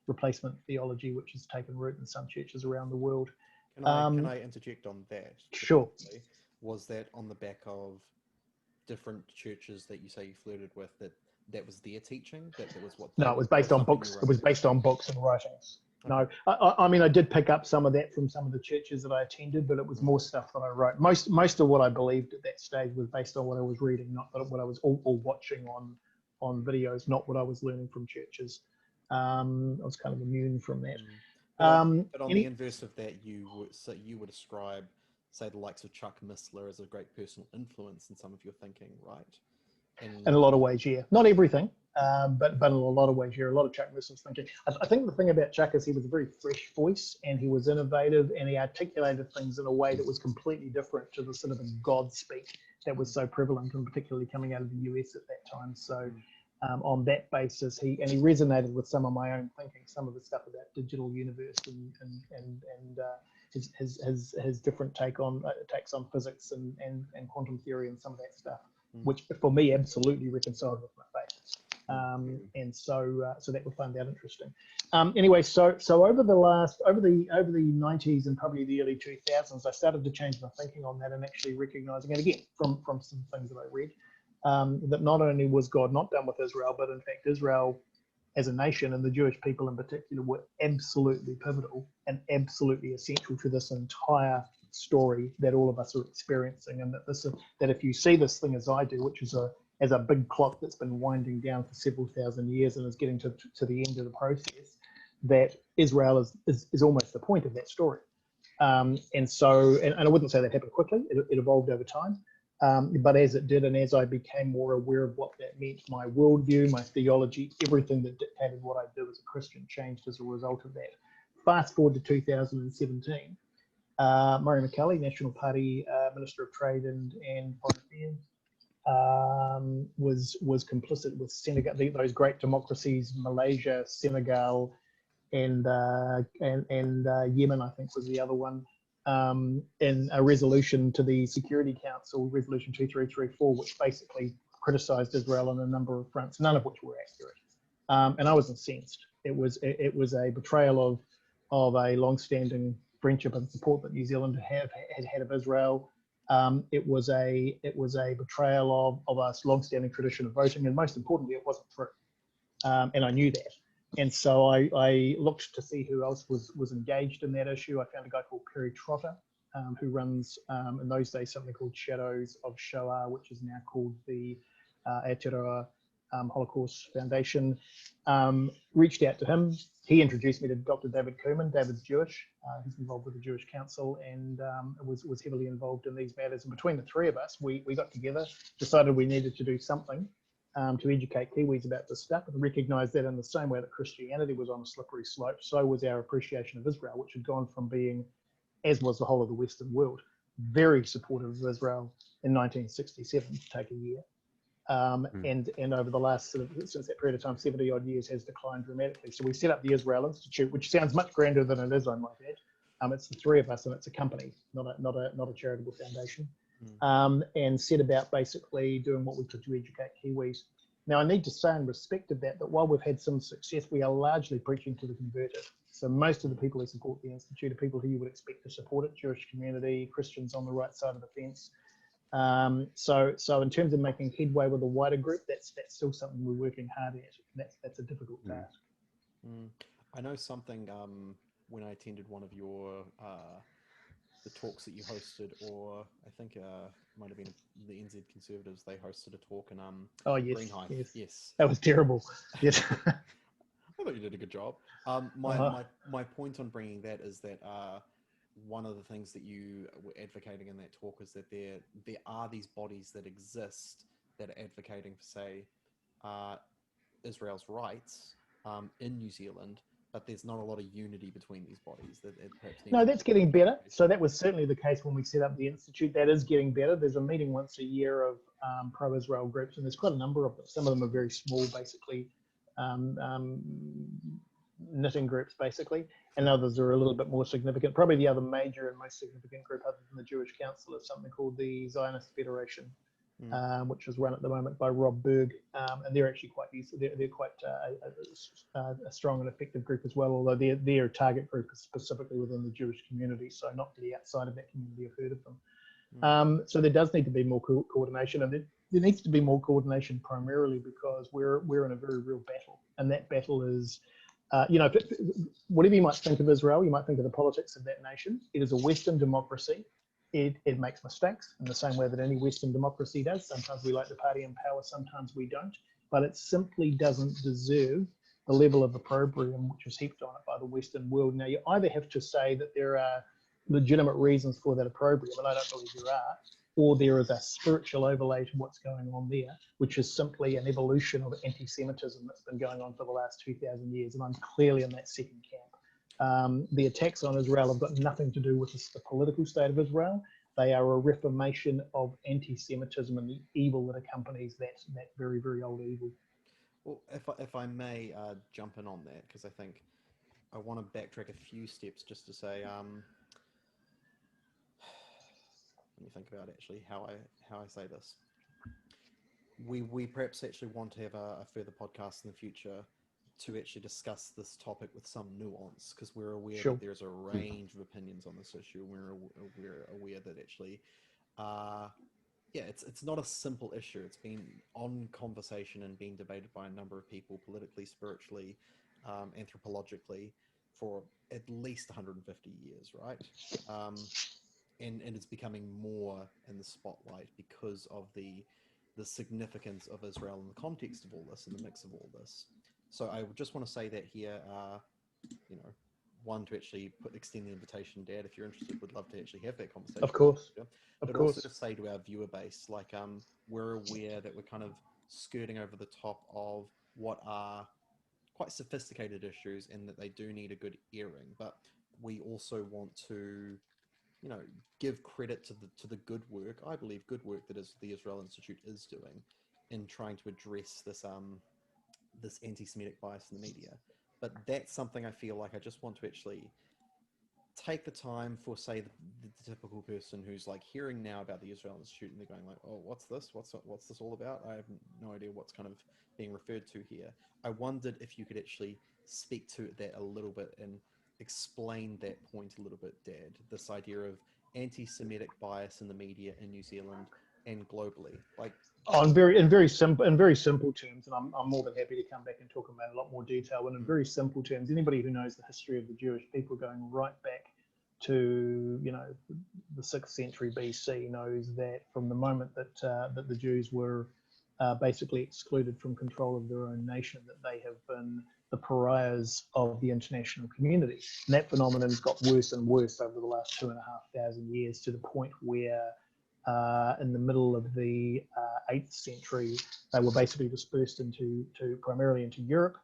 replacement theology, which has taken root in some churches around the world. Can I interject on that? Sure. Was that on the back of different churches that you say you flirted with, that was their teaching? That was what? No, it was based on books. It was based on books and writings. Okay. No, I mean, I did pick up some of that from some of the churches that I attended, but it was more stuff that I wrote. Most of what I believed at that stage was based on what I was reading, not what I was all watching on videos, not what I was learning from churches. I was kind of immune from that. But on the inverse of that, you would ascribe, say, the likes of Chuck Missler as a great personal influence in some of your thinking, right? In a lot of ways, yeah. Not everything, but in a lot of ways, yeah. A lot of Chuck Missler's thinking. I think the thing about Chuck is he was a very fresh voice, and he was innovative, and he articulated things in a way that was completely different to the sort of God speak that was so prevalent, and particularly coming out of the US at that time. So on that basis, he resonated with some of my own thinking, some of the stuff about digital universe and his different takes on physics and quantum theory and some of that stuff, which for me absolutely reconciled with my faith. And so that we found that interesting. Anyway, so over the 90s and probably the early 2000s, I started to change my thinking on that, and actually recognizing, and again from some things that I read, that not only was God not done with Israel, but in fact Israel as a nation, and the Jewish people in particular, were absolutely pivotal and absolutely essential to this entire story that all of us are experiencing. And that if you see this thing as I do, which is a big clock that's been winding down for several thousand years and is getting to the end of the process, that Israel is almost the point of that story. And I wouldn't say that happened quickly. It evolved over time. But as it did, and as I became more aware of what that meant, my worldview, my theology, everything that dictated what I do as a Christian changed as a result of that. Fast forward to 2017, Murray McCully, National Party Minister of Trade and Foreign Affairs, was complicit with Senegal, those great democracies, Malaysia, Senegal, Yemen, I think, was the other one, in a resolution to the Security Council, Resolution 2334, which basically criticised Israel on a number of fronts, none of which were accurate. And I was incensed. It was a betrayal of a long-standing friendship and support that New Zealand had had of Israel. It was a betrayal of a long-standing tradition of voting, and most importantly, it wasn't true. And I knew that. And so I looked to see who else was engaged in that issue. I found a guy called Perry Trotter, who runs, in those days, something called Shadows of Shoah, which is now called the Aotearoa Holocaust Foundation. Reached out to him. He introduced me to Dr. David Kuhlman. David's Jewish. He's involved with the Jewish Council and was heavily involved in these matters. And between the three of us, we got together, decided we needed to do something to educate Kiwis about this stuff, and recognise that in the same way that Christianity was on a slippery slope, so was our appreciation of Israel, which had gone from being, as was the whole of the Western world, very supportive of Israel in 1967, to take a year. And over the last, since that period of time, 70 odd years, has declined dramatically. So we set up the Israel Institute, which sounds much grander than it is, I might add. It's the three of us, and it's a company, not a charitable foundation. And set about basically doing what we could to educate Kiwis. Now, I need to say in respect of that while we've had some success, we are largely preaching to the converted. So most of the people who support the Institute are people who you would expect to support it, Jewish community, Christians on the right side of the fence. So in terms of making headway with a wider group, that's still something we're working hard at. That's a difficult task. I know something when I attended one of your the talks that you hosted, or I think it might have been the NZ Conservatives. They hosted a talk in Greenhive. Yes, that was terrible. Yes, I thought you did a good job. My point on bringing that is that one of the things that you were advocating in that talk is that there are these bodies that exist that are advocating for, say, Israel's rights in New Zealand, but there's not a lot of unity between these bodies. No, that's getting better. So that was certainly the case when we set up the Institute. That is getting better. There's a meeting once a year of pro-Israel groups, and there's quite a number of them. Some of them are very small, basically, knitting groups, basically, and others are a little bit more significant. Probably the other major and most significant group other than the Jewish Council is something called the Zionist Federation, which is run at the moment by Rob Berg, and they're actually quite they're quite a strong and effective group as well, although their target group is specifically within the Jewish community, so not to the outside of that community have heard of them. So there does need to be more coordination, and there needs to be more coordination primarily because we're in a very real battle, and that battle is whatever you might think of Israel, you might think of the politics of that nation. It is a Western democracy. It makes mistakes in the same way that any Western democracy does. Sometimes we like the party in power, sometimes we don't. But it simply doesn't deserve the level of opprobrium which is heaped on it by the Western world. Now, you either have to say that there are legitimate reasons for that opprobrium, and I don't believe there are, or there is a spiritual overlay to what's going on there, which is simply an evolution of anti-Semitism that's been going on for the last 2,000 years. And I'm clearly in that second camp. The attacks on Israel have got nothing to do with the political state of Israel. They are a reformation of anti-Semitism and the evil that accompanies that very, very old evil. Well, if I may jump in on that, because I think I want to backtrack a few steps just to say, let me think about actually how I say this. We perhaps actually want to have a further podcast in the future to actually discuss this topic with some nuance, because we're aware that there's a range of opinions on this issue. We're aware that actually, it's not a simple issue. It's been on conversation and being debated by a number of people politically, spiritually, anthropologically for at least 150 years, right? And it's becoming more in the spotlight because of the significance of Israel in the context of all this and the mix of all this. So I just want to say that here, one, to actually extend the invitation, Dad, if you're interested, would love to actually have that conversation. Of course. But also to say to our viewer base, like, we're aware that we're kind of skirting over the top of what are quite sophisticated issues and that they do need a good airing, but we also want to give credit to the good work, I believe good work that is the Israel Institute is doing in trying to address this this anti-Semitic bias in the media. But that's something I feel like I just want to actually take the time for, say, the typical person who's like hearing now about the Israel Institute and they're going like, oh, what's this? What's this all about? I have no idea what's kind of being referred to here. I wondered if you could actually speak to that a little bit and explain that point a little bit, Dad. This idea of anti-Semitic bias in the media in New Zealand and globally, like. In very simple terms, and I'm more than happy to come back and talk about a lot more detail. But in very simple terms, anybody who knows the history of the Jewish people going right back to the 6th century BC knows that from the moment that the Jews were basically excluded from control of their own nation, that they have been the pariahs of the international community. And that phenomenon has got worse and worse over the last 2,500 years, to the point where in the middle of the 8th century, they were basically dispersed primarily into Europe,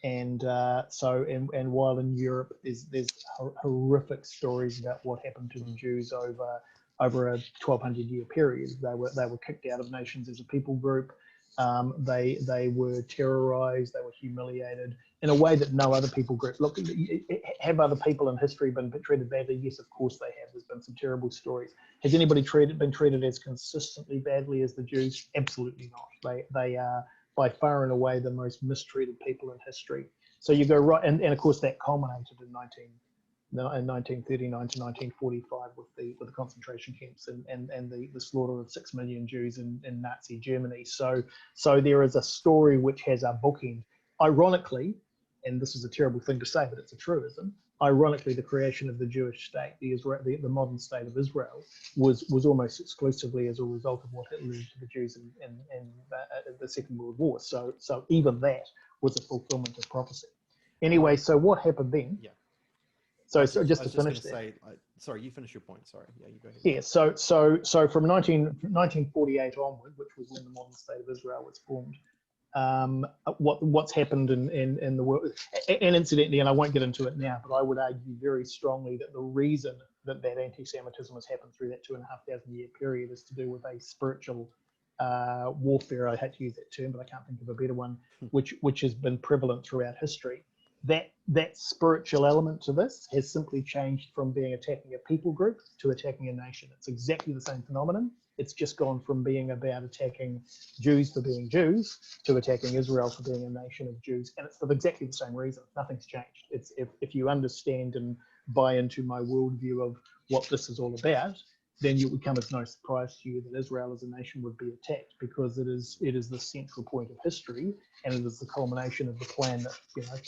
and while in Europe there's horrific stories about what happened to the Jews over a 1,200-year period. They were kicked out of nations as a people group. They were terrorized. They were humiliated in a way that no other people group. Look, have other people in history been treated badly? Yes, of course they have. There's been some terrible stories. Has anybody been treated as consistently badly as the Jews? Absolutely not. They are by far and away the most mistreated people in history. So you go right, and of course that culminated in 1939 to 1945 with the concentration camps and the slaughter of 6 million Jews in Nazi Germany. So there is a story which has a bookend. Ironically, and this is a terrible thing to say, but it's a truism, ironically, the creation of the Jewish state, the modern state of Israel, was almost exclusively as a result of what Hitler did to the Jews in the Second World War. So even that was a fulfillment of prophecy. Anyway, so what happened then? Yeah. So just to finish that. Sorry, you finish your point. Sorry. Yeah, you go ahead. Yeah. So from 1948 onward, which was when the modern state of Israel was formed, what's happened in the world, and incidentally, and I won't get into it now, but I would argue very strongly that the reason that anti-Semitism has happened through that 2,500-year period is to do with a spiritual warfare. I hate to use that term, but I can't think of a better one, which has been prevalent throughout history. That spiritual element to this has simply changed from being attacking a people group to attacking a nation. It's exactly the same phenomenon. It's just gone from being about attacking Jews for being Jews to attacking Israel for being a nation of Jews. And it's for exactly the same reason. Nothing's changed. It's if you understand and buy into my worldview of what this is all about, then it would come as no surprise to you that Israel as a nation would be attacked, because it is the central point of history, and it is the culmination of the plan that,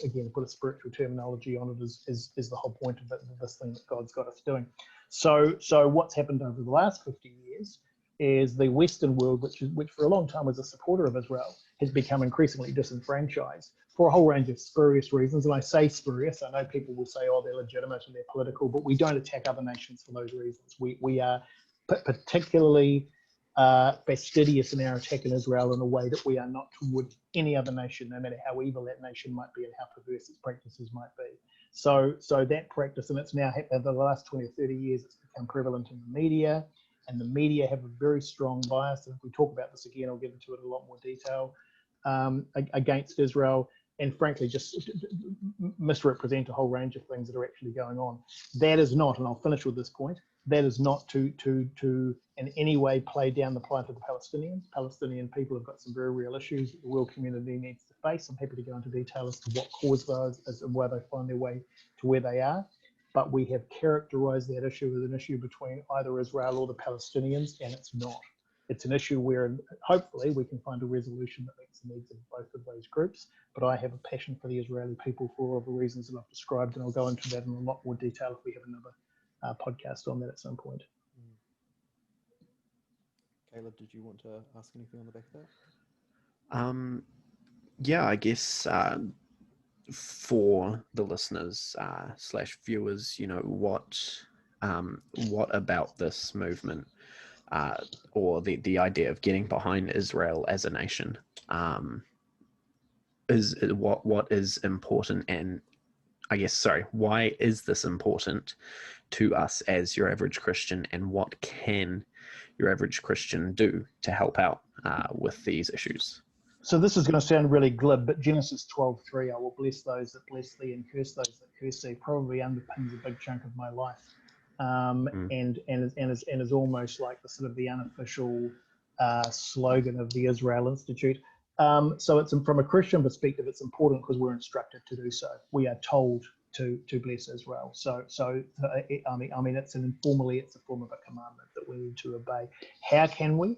again, to put a spiritual terminology on it, is the whole point of it, this thing that God's got us doing. So what's happened over the last 50 years is the Western world, which for a long time was a supporter of Israel, has become increasingly disenfranchised for a whole range of spurious reasons. And I say spurious, I know people will say, oh, they're legitimate and they're political, but we don't attack other nations for those reasons. We are particularly fastidious in our attack in Israel in a way that we are not toward any other nation, no matter how evil that nation might be and how perverse its practices might be. So that practice, and it's now, over the last 20 or 30 years, it's become prevalent in the media, and the media have a very strong bias. And if we talk about this again, I'll get into it in a lot more detail, against Israel, and frankly just misrepresent a whole range of things that are actually going on. That is not, and I'll finish with this point, that is not to in any way play down the plight of the Palestinians. Palestinian people have got some very real issues that the world community needs to face. I'm happy to go into detail as to what caused those and why they find their way to where they are. But we have characterized that issue as an issue between either Israel or the Palestinians, and it's not. It's an issue where hopefully we can find a resolution that meets the needs of both of those groups. But I have a passion for the Israeli people for all of the reasons that I've described, and I'll go into that in a lot more detail if we have another podcast on that at some point. Caleb, did you want to ask anything on the back of that? Yeah, I guess for the listeners / viewers, what about this movement or the idea of getting behind Israel as a nation is what is important, and I guess, why is this important to us as your average Christian, and what can your average Christian do to help out with these issues? So this is going to sound really glib, but Genesis 12:3, I will bless those that bless thee and curse those that curse thee, probably underpins a big chunk of my life, and is almost like the sort of the unofficial slogan of the Israel Institute. So it's from a Christian perspective, it's important because we're instructed to do so. We are told to bless Israel. So I mean, it's informally, it's a form of a commandment that we need to obey. How can we?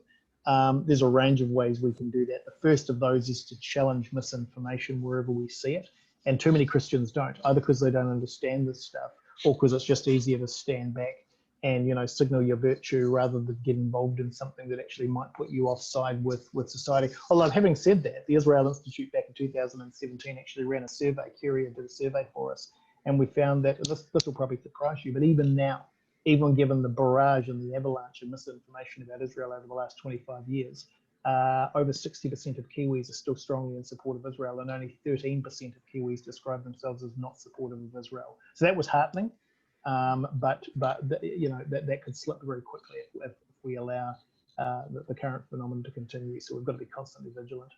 There's a range of ways we can do that. The first of those is to challenge misinformation wherever we see it. And too many Christians don't, either because they don't understand this stuff or because it's just easier to stand back and, you know, signal your virtue rather than get involved in something that actually might put you offside with society. Although having said that, the Israel Institute back in 2017 actually ran a survey. Curia did a survey for us. And we found that, this will probably surprise you, but even now, even given the barrage and the avalanche of misinformation about Israel over the last 25 years, over 60% of Kiwis are still strongly in support of Israel, and only 13% of Kiwis describe themselves as not supportive of Israel. So that was heartening, but you know, that could slip very quickly if we allow the current phenomenon to continue. So we've got to be constantly vigilant.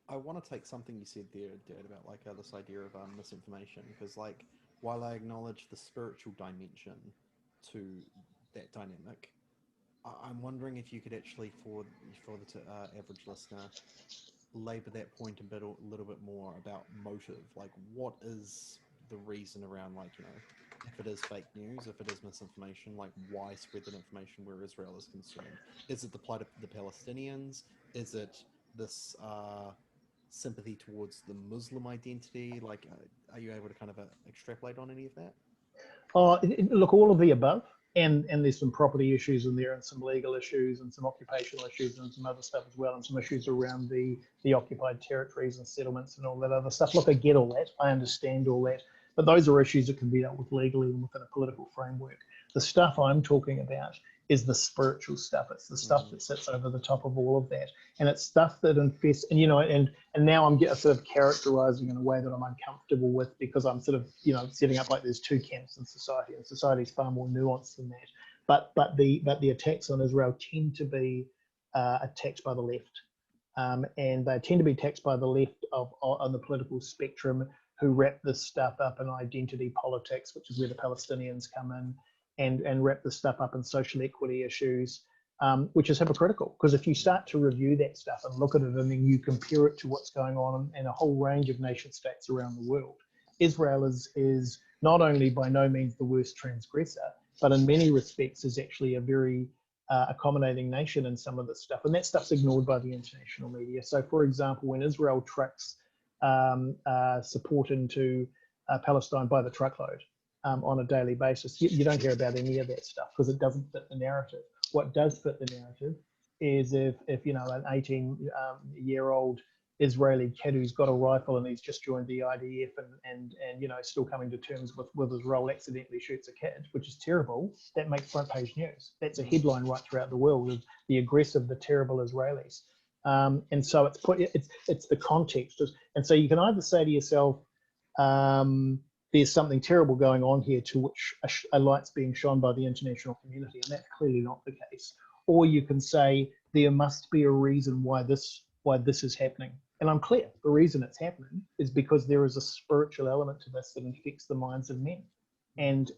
I want to take something you said there, Dad, about like this idea of misinformation, because like while I acknowledge the spiritual dimension to that dynamic, I'm wondering if you could actually, for the average listener, labour that point a little bit more about motive. Like, what is the reason around, like, you know, if it is fake news, if it is misinformation, like why spread that information where Israel is concerned? Is it the plight of the Palestinians? Is it this sympathy towards the Muslim identity? Like, are you able to kind of extrapolate on any of that? Look, all of the above, and there's some property issues in there, and some legal issues, and some occupational issues, and some other stuff as well, and some issues around the occupied territories and settlements and all that other stuff. Look, I get all that, I understand all that, but those are issues that can be dealt with legally and within a political framework. The stuff I'm talking about is the spiritual stuff. It's the stuff that sits over the top of all of that, and it's stuff that infests. And you know, and now I'm sort of characterizing in a way that I'm uncomfortable with, because I'm sort of, you know, setting up like there's two camps in society, and society is far more nuanced than that. But the attacks on Israel tend to be attacks by the left, and they tend to be attacks by the left on the political spectrum, who wrap this stuff up in identity politics, which is where the Palestinians come in, and wrap this stuff up in social equity issues, which is hypocritical. Because if you start to review that stuff and look at it, and then you compare it to what's going on in a whole range of nation states around the world, Israel is not only by no means the worst transgressor, but in many respects is actually a very accommodating nation in some of this stuff. And that stuff's ignored by the international media. So, for example, when Israel trucks support into Palestine by the truckload, on a daily basis, you don't hear about any of that stuff because it doesn't fit the narrative. What does fit the narrative is if you know, an 18-year-old Israeli kid who's got a rifle and he's just joined the IDF and you know, still coming to terms with his role, accidentally shoots a kid, which is terrible, that makes front page news. That's a headline right throughout the world of the aggressive, the terrible Israelis. And so it's the context. And so you can either say to yourself, there's something terrible going on here to which a light's being shone by the international community, and that's clearly not the case. Or you can say there must be a reason why this is happening. And I'm clear, the reason it's happening is because there is a spiritual element to this that infects the minds of men. And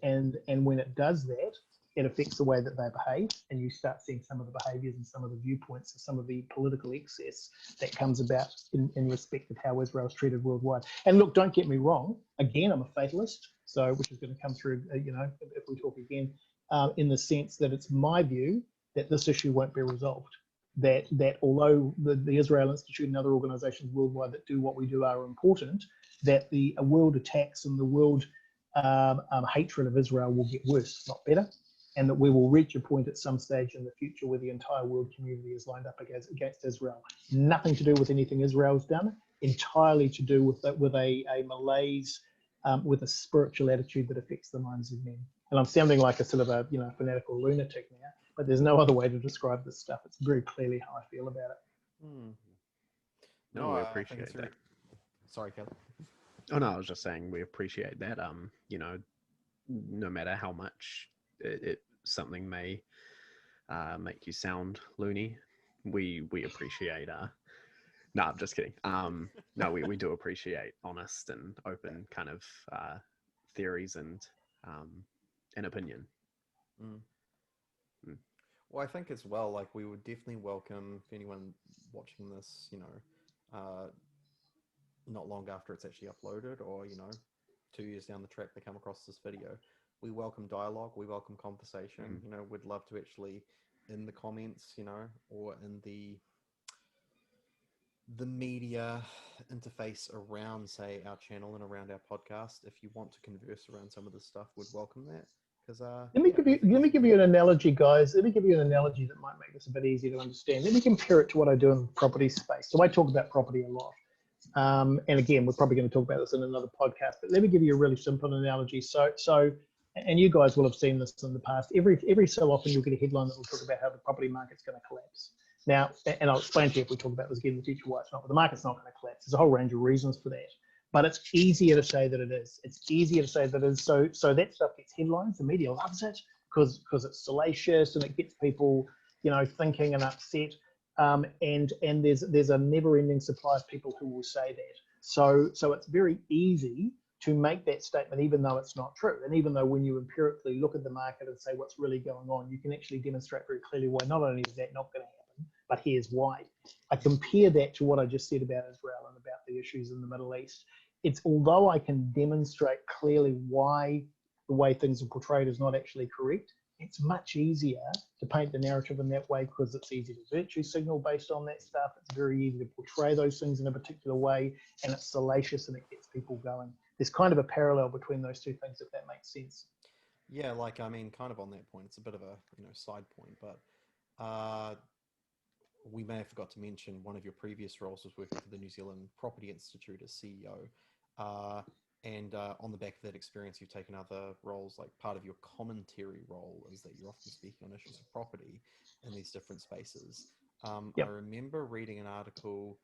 when it does that, it affects the way that they behave, and you start seeing some of the behaviours and some of the viewpoints and some of the political excess that comes about in respect of how Israel is treated worldwide. And look, don't get me wrong, again, I'm a fatalist, so which is going to come through, you know, if we talk again, in the sense that it's my view that this issue won't be resolved. That although the Israel Institute and other organisations worldwide that do what we do are important, that the world attacks and the world hatred of Israel will get worse, not better. And that we will reach a point at some stage in the future where the entire world community is lined up against Israel. Nothing to do with anything Israel's done, entirely to do with a malaise, with a spiritual attitude that affects the minds of men. And I'm sounding like a sort of a, you know, fanatical lunatic now, but there's no other way to describe this stuff. It's very clearly how I feel about it. No, we appreciate that. Sorry, Kelly. Oh no, I was just saying we appreciate that. You know, no matter how much something may make you sound loony, we appreciate no, I'm just kidding. No, we do appreciate honest and open kind of theories and opinion. Mm. Mm. Well, I think as well, like we would definitely welcome if anyone watching this, not long after it's actually uploaded, or 2 years down the track they come across this video. We welcome dialogue, we welcome conversation. We'd love to actually in the comments, or in the media interface around, say, our channel and around our podcast. If you want to converse around some of this stuff, we'd welcome that. Because let me give you an analogy, guys. Let me give you an analogy that might make this a bit easier to understand. Let me compare it to what I do in the property space. So I talk about property a lot. And again, we're probably going to talk about this in another podcast, but let me give you a really simple analogy. So, and you guys will have seen this in the past. Every so often you'll get a headline that will talk about how the property market's going to collapse. Now, and I'll explain to you if we talk about this again in the future why it's not, but the market's not going to collapse. There's a whole range of reasons for that. But it's easier to say that it is. It's easier to say that it is. So that stuff gets headlines. The media loves it because it's salacious and it gets people, thinking and upset. And there's a never-ending supply of people who will say that. So it's very easy to make that statement, even though it's not true. And even though when you empirically look at the market and say what's really going on, you can actually demonstrate very clearly why not only is that not going to happen, but here's why. I compare that to what I just said about Israel and about the issues in the Middle East. It's although I can demonstrate clearly why the way things are portrayed is not actually correct, it's much easier to paint the narrative in that way because it's easy to virtue signal based on that stuff. It's very easy to portray those things in a particular way, and it's salacious and it gets people going. There's kind of a parallel between those two things, if that makes sense. Yeah, kind of on that point, it's a bit of a side point, but we may have forgot to mention one of your previous roles was working for the New Zealand Property Institute as CEO. And on the back of that experience, you've taken other roles, like part of your commentary role is that you're often speaking on issues of property in these different spaces. Yep. I remember reading an article,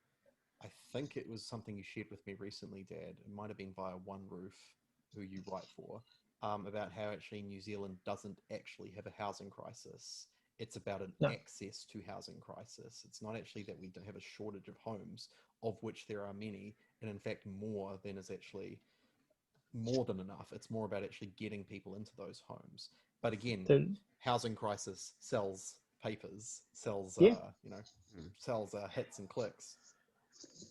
I think it was something you shared with me recently, Dad. It might have been via One Roof, who you write for, about how actually New Zealand doesn't actually have a housing crisis. It's about an access to housing crisis. It's not actually that we don't have a shortage of homes, of which there are many, and in fact more than is actually more than enough. It's more about actually getting people into those homes. But again, housing crisis sells papers, sells sells hits and clicks.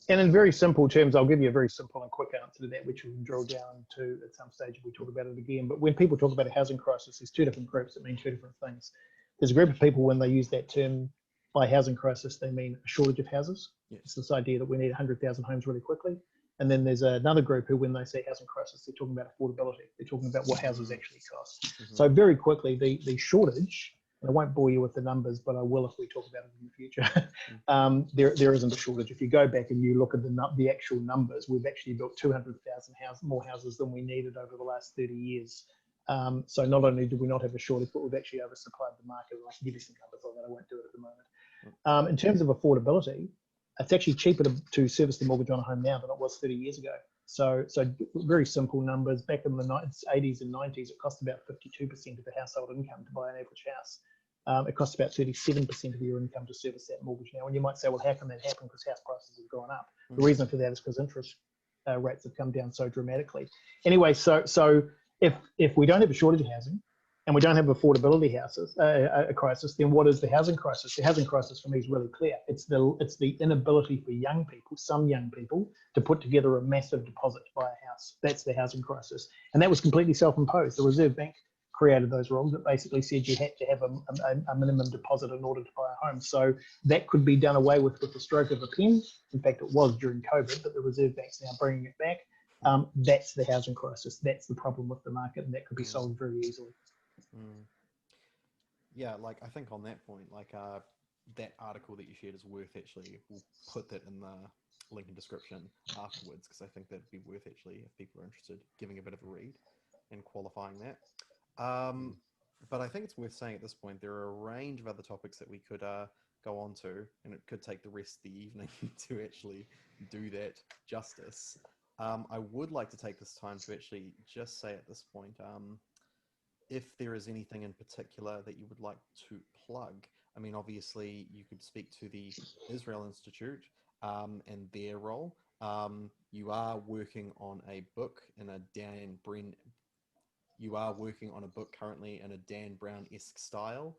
And in very simple terms, I'll give you a very simple and quick answer to that, which we can drill down to at some stage if we talk about it again. But when people talk about a housing crisis, there's two different groups that mean two different things. There's a group of people, when they use that term by housing crisis, they mean a shortage of houses. Yes. It's this idea that we need 100,000 homes really quickly. And then there's another group who, when they say housing crisis, they're talking about affordability. They're talking about what houses actually cost. Mm-hmm. So very quickly, the shortage, and I won't bore you with the numbers, but I will if we talk about it in the future. There isn't a shortage. If you go back and you look at the actual numbers, we've actually built 200,000 more houses than we needed over the last 30 years. So not only do we not have a shortage, but we've actually oversupplied the market. And I can give you some numbers on that. I won't do it at the moment. In terms of affordability, it's actually cheaper to service the mortgage on a home now than it was 30 years ago. So very simple numbers. Back in the 80s and 90s, it cost about 52% of the household income to buy an average house. It costs about 37% of your income to service that mortgage now. And you might say, well, how can that happen? Because house prices have gone up. The reason for that is because interest rates have come down so dramatically. Anyway, so if we don't have a shortage of housing and we don't have affordability crisis, then what is the housing crisis? The housing crisis for me is really clear. It's the inability for young people, some young people, to put together a massive deposit to buy a house. That's the housing crisis. And that was completely self-imposed. The Reserve Bank created those rules that basically said you had to have a minimum deposit in order to buy a home. So that could be done away with the stroke of a pen. In fact, it was during COVID, but the Reserve Bank's now bringing it back. That's the housing crisis. That's the problem with the market, and that could be solved very easily. Yeah, I think on that point, that article that you shared is worth actually, we'll put that in the link in description afterwards, because I think that'd be worth actually, if people are interested, giving a bit of a read and qualifying that. But I think it's worth saying at this point, there are a range of other topics that we could go on to, and it could take the rest of the evening to actually do that justice. I would like to take this time to actually just say at this point, if there is anything in particular that you would like to plug. I mean, obviously, you could speak to the Israel Institute and their role. You are working on a book in a Dan Bren. You are working on a book currently in a Dan Brown-esque style,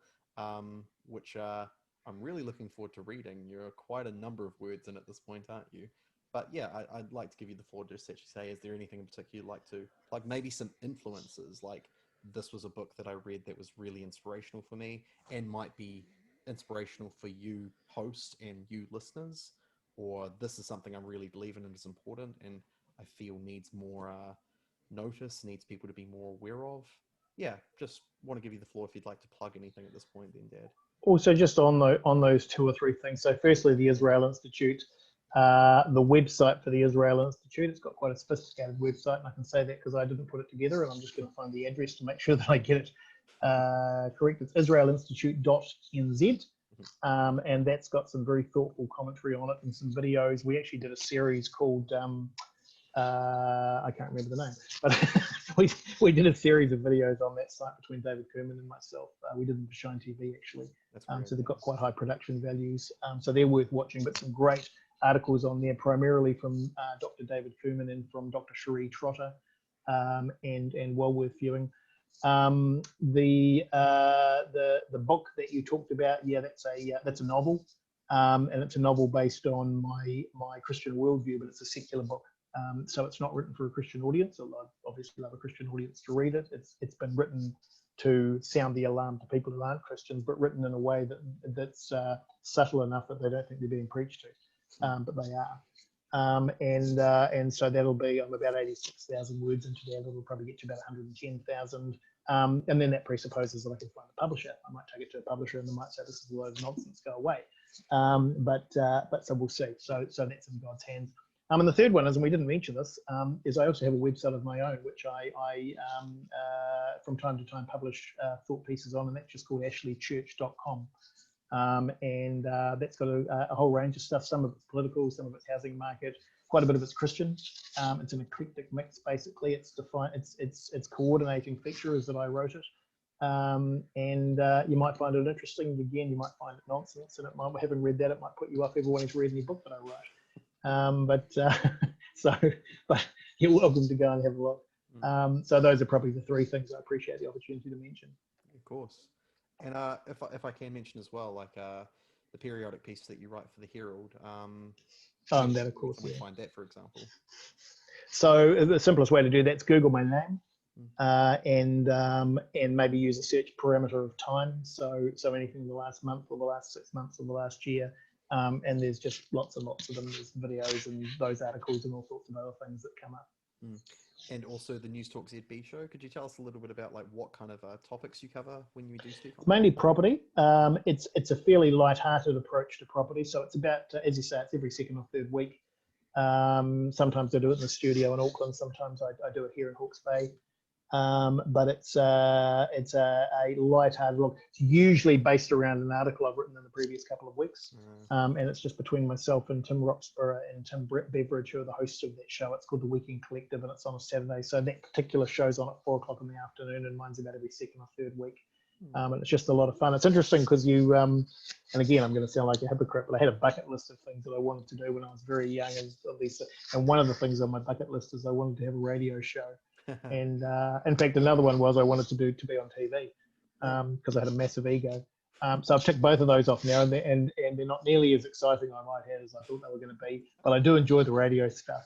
which I'm really looking forward to reading. You're quite a number of words in at this point, aren't you? But yeah, I'd like to give you the floor to just actually say, is there anything in particular you'd like to, like maybe some influences, like this was a book that I read that was really inspirational for me and might be inspirational for you hosts and you listeners, or this is something I really believe in and is important and I feel needs more notice, needs people to be more aware of. Yeah, just want to give you the floor if you'd like to plug anything at this point then, Dad. Also, just on those two or three things. So firstly, the Israel Institute, the website for the Israel Institute, it's got quite a sophisticated website, and I can say that because I didn't put it together, and I'm just going to find the address to make sure that I get it correct. It's israelinstitute.nz, and that's got some very thoughtful commentary on it and some videos. We actually did a series called I can't remember the name, but we did a series of videos on that site between David Kerman and myself. We did them for Shine TV actually, so they've got quite high production values. So they're worth watching, but some great articles on there, primarily from Dr. David Kerman and from Dr. Cherie Trotter, and well worth viewing. The book that you talked about, yeah, that's a novel, and it's a novel based on my Christian worldview, but it's a secular book. So it's not written for a Christian audience, although I obviously love a Christian audience to read it. It's been written to sound the alarm to people who aren't Christians, but written in a way that's subtle enough that they don't think they're being preached to, but they are. And so that'll be, I'm about 86,000 words into that. It'll probably get to about 110,000. And then that presupposes that I can find a publisher. I might take it to a publisher and they might say, this is a load of nonsense, go away. But so we'll see. So that's in God's hands. And the third one is, and we didn't mention this, is I also have a website of my own, which I from time to time publish thought pieces on, and that's just called ashleychurch.com. And that's got a whole range of stuff. Some of it's political, some of it's housing market, quite a bit of it's Christian. It's an eclectic mix, basically. It's coordinating features that I wrote it. And you might find it interesting. Again, you might find it nonsense, and having read that, it might put you off ever wanting to read any book that I write. But you're welcome to go and have a look. So those are probably the three things I appreciate the opportunity to mention. Of course. And if I can mention as well, like the periodic piece that you write for the Herald. That of course. We find that, for example. So the simplest way to do that is Google my name, and maybe use a search parameter of time. So anything in the last month or the last 6 months or the last year. And there's just lots and lots of them. There's videos and those articles and all sorts of other things that come up. And also the News Talk ZB show. Could you tell us a little bit about like what kind of topics you cover when you do speak on? It's mainly property. It's a fairly light-hearted approach to property. So it's about, as you say, it's every second or third week. Sometimes I do it in the studio in Auckland. Sometimes I do it here in Hawke's Bay. But it's a light-hearted look. It's usually based around an article I've written in the previous couple of weeks, and it's just between myself and Tim Roxburgh and Tim Beveridge, who are the hosts of that show. It's called The Weekend Collective, and it's on a Saturday. So that particular show's on at 4 o'clock in the afternoon, and mine's about every second or third week. And it's just a lot of fun. It's interesting because you, and again, I'm going to sound like a hypocrite, but I had a bucket list of things that I wanted to do when I was very young, and one of the things on my bucket list is I wanted to have a radio show. And in fact, another one was I wanted to be on TV because I had a massive ego. So I've ticked both of those off now, and they're not nearly as exciting, I might add, as I thought they were going to be. But I do enjoy the radio stuff.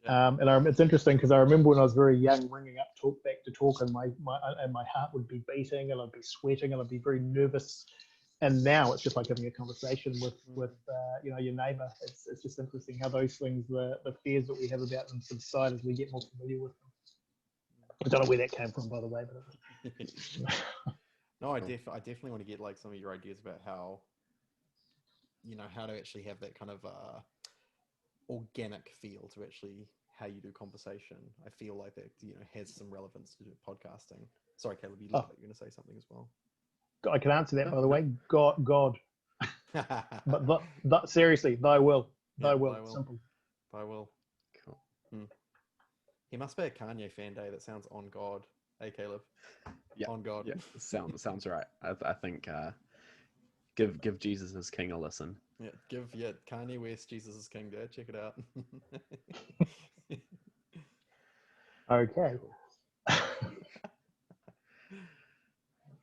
And it's interesting because I remember when I was very young, ringing up Talkback to talk, and my heart would be beating, and I'd be sweating, and I'd be very nervous. And now it's just like having a conversation with your neighbour. It's just interesting how those things, the fears that we have about them, subside as we get more familiar with them. I don't know where that came from, by the way, but no, I definitely want to get like some of your ideas about how to actually have that kind of organic feel to actually how you do conversation. I feel like that has some relevance to podcasting. Sorry, Caleb, you look like you're going to say something as well. I can answer that, by the way. God. But seriously, thy will. Simple. Thy will. Cool. He must be a Kanye fan day. That sounds on God. Hey, Caleb. Yeah. On God. Yeah. Sounds right. I think Give Jesus is King a listen. Yeah, Kanye West, Jesus is King, Dad. Check it out. Okay.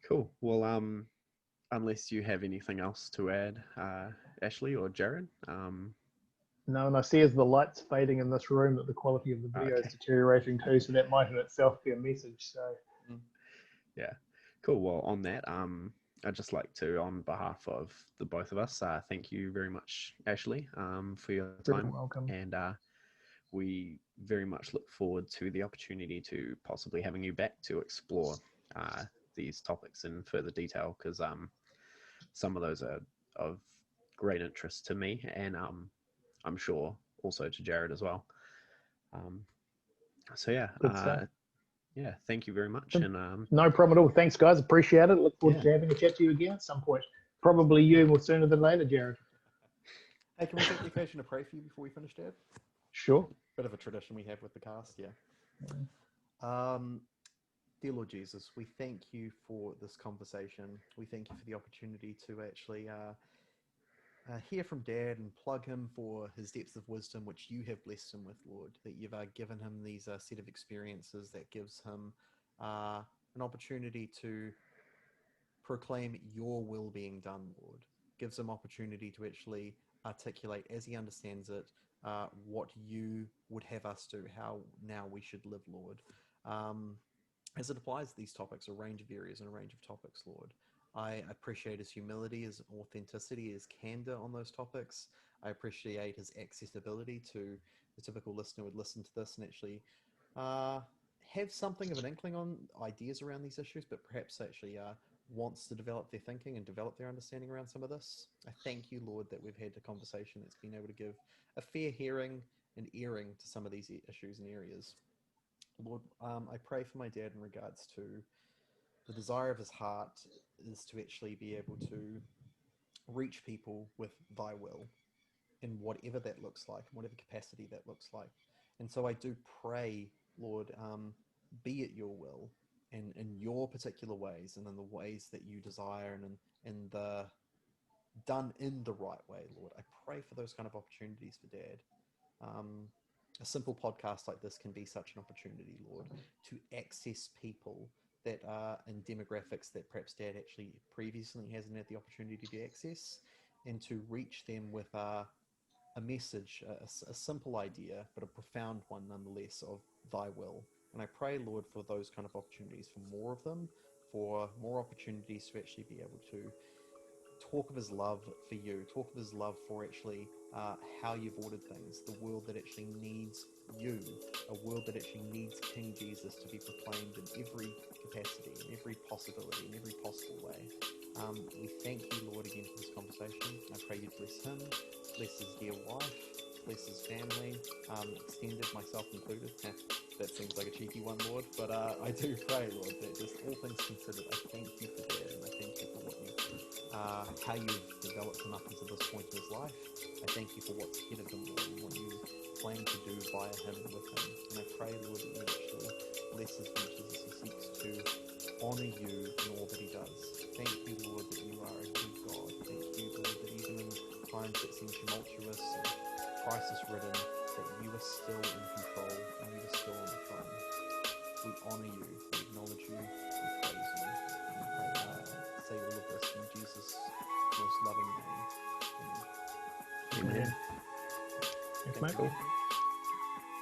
Cool. Well, unless you have anything else to add, Ashley or Jared. No, and I see as the light's fading in this room that the quality of the video is deteriorating too, so that might in itself be a message. So, yeah, cool. Well, on that, I'd just like to, on behalf of the both of us, thank you very much, Ashley, for your time. you're welcome. And we very much look forward to the opportunity to possibly having you back to explore these topics in further detail, because some of those are of great interest to me, and I'm sure also to Jared as well. So yeah, yeah, thank you very much. And no problem at all. Thanks, guys. Appreciate it. Look forward to having a chat to you again at some point. Probably you more sooner than later, Jared. Hey, can we take the occasion to pray for you before we finish, Dad? Sure. Bit of a tradition we have with the cast, yeah. Dear Lord Jesus, we thank you for this conversation. We thank you for the opportunity to actually hear from Dad and plug him for his depths of wisdom, which you have blessed him with, Lord, that you've given him these set of experiences that gives him an opportunity to proclaim your will being done, Lord. Gives him opportunity to actually articulate, as he understands it, what you would have us do, how now we should live, Lord. As it applies to these topics, a range of areas and a range of topics, Lord. I appreciate his humility, his authenticity, his candor on those topics. I appreciate his accessibility to the typical listener who would listen to this and actually have something of an inkling on ideas around these issues, but perhaps actually wants to develop their thinking and develop their understanding around some of this. I thank you, Lord, that we've had a conversation that's been able to give a fair hearing and airing to some of these issues and areas. Lord, I pray for my dad in regards to the desire of his heart is to actually be able to reach people with thy will in whatever that looks like, in whatever capacity that looks like. And so I do pray, Lord, be it your will and in your particular ways and in the ways that you desire and in the done in the right way, Lord. I pray for those kind of opportunities for Dad. A simple podcast like this can be such an opportunity, Lord, to access people that are in demographics that perhaps Dad actually previously hasn't had the opportunity to access, and to reach them with a message, a simple idea, but a profound one nonetheless, of thy will. And I pray, Lord, for those kind of opportunities, for more of them, for more opportunities to actually be able to talk of his love for you, talk of his love for actually how you've ordered things, the world that actually needs you, a world that actually needs King Jesus to be proclaimed in every capacity, in every possibility, in every possible way. We thank you, Lord, again for this conversation. I pray you bless him, bless his dear wife, bless his family, extended, myself included. That seems like a cheeky one, Lord, but I do pray, Lord, that just all things considered, I thank you for that, and I thank you for what you how you've developed him up until this point in his life. I thank you for what's ahead of him, Lord, and what you plan to do via him and with him. And I pray, Lord, that you actually bless his ventures as he seeks to honour you in all that he does. Thank you, Lord, that you are a good God. Thank you, Lord, that even in times that seem tumultuous and crisis-ridden, that you are still in control and you are still on the throne. We honour you, we acknowledge you, we praise you. And I say all of this in Jesus' most loving name. Amen. Thanks, mate. Cool.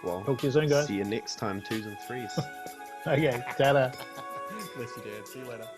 Well, talk to you soon, guys. See you next time, 2s and 3s. Okay, ta-da. Bless you, Dad. See you later.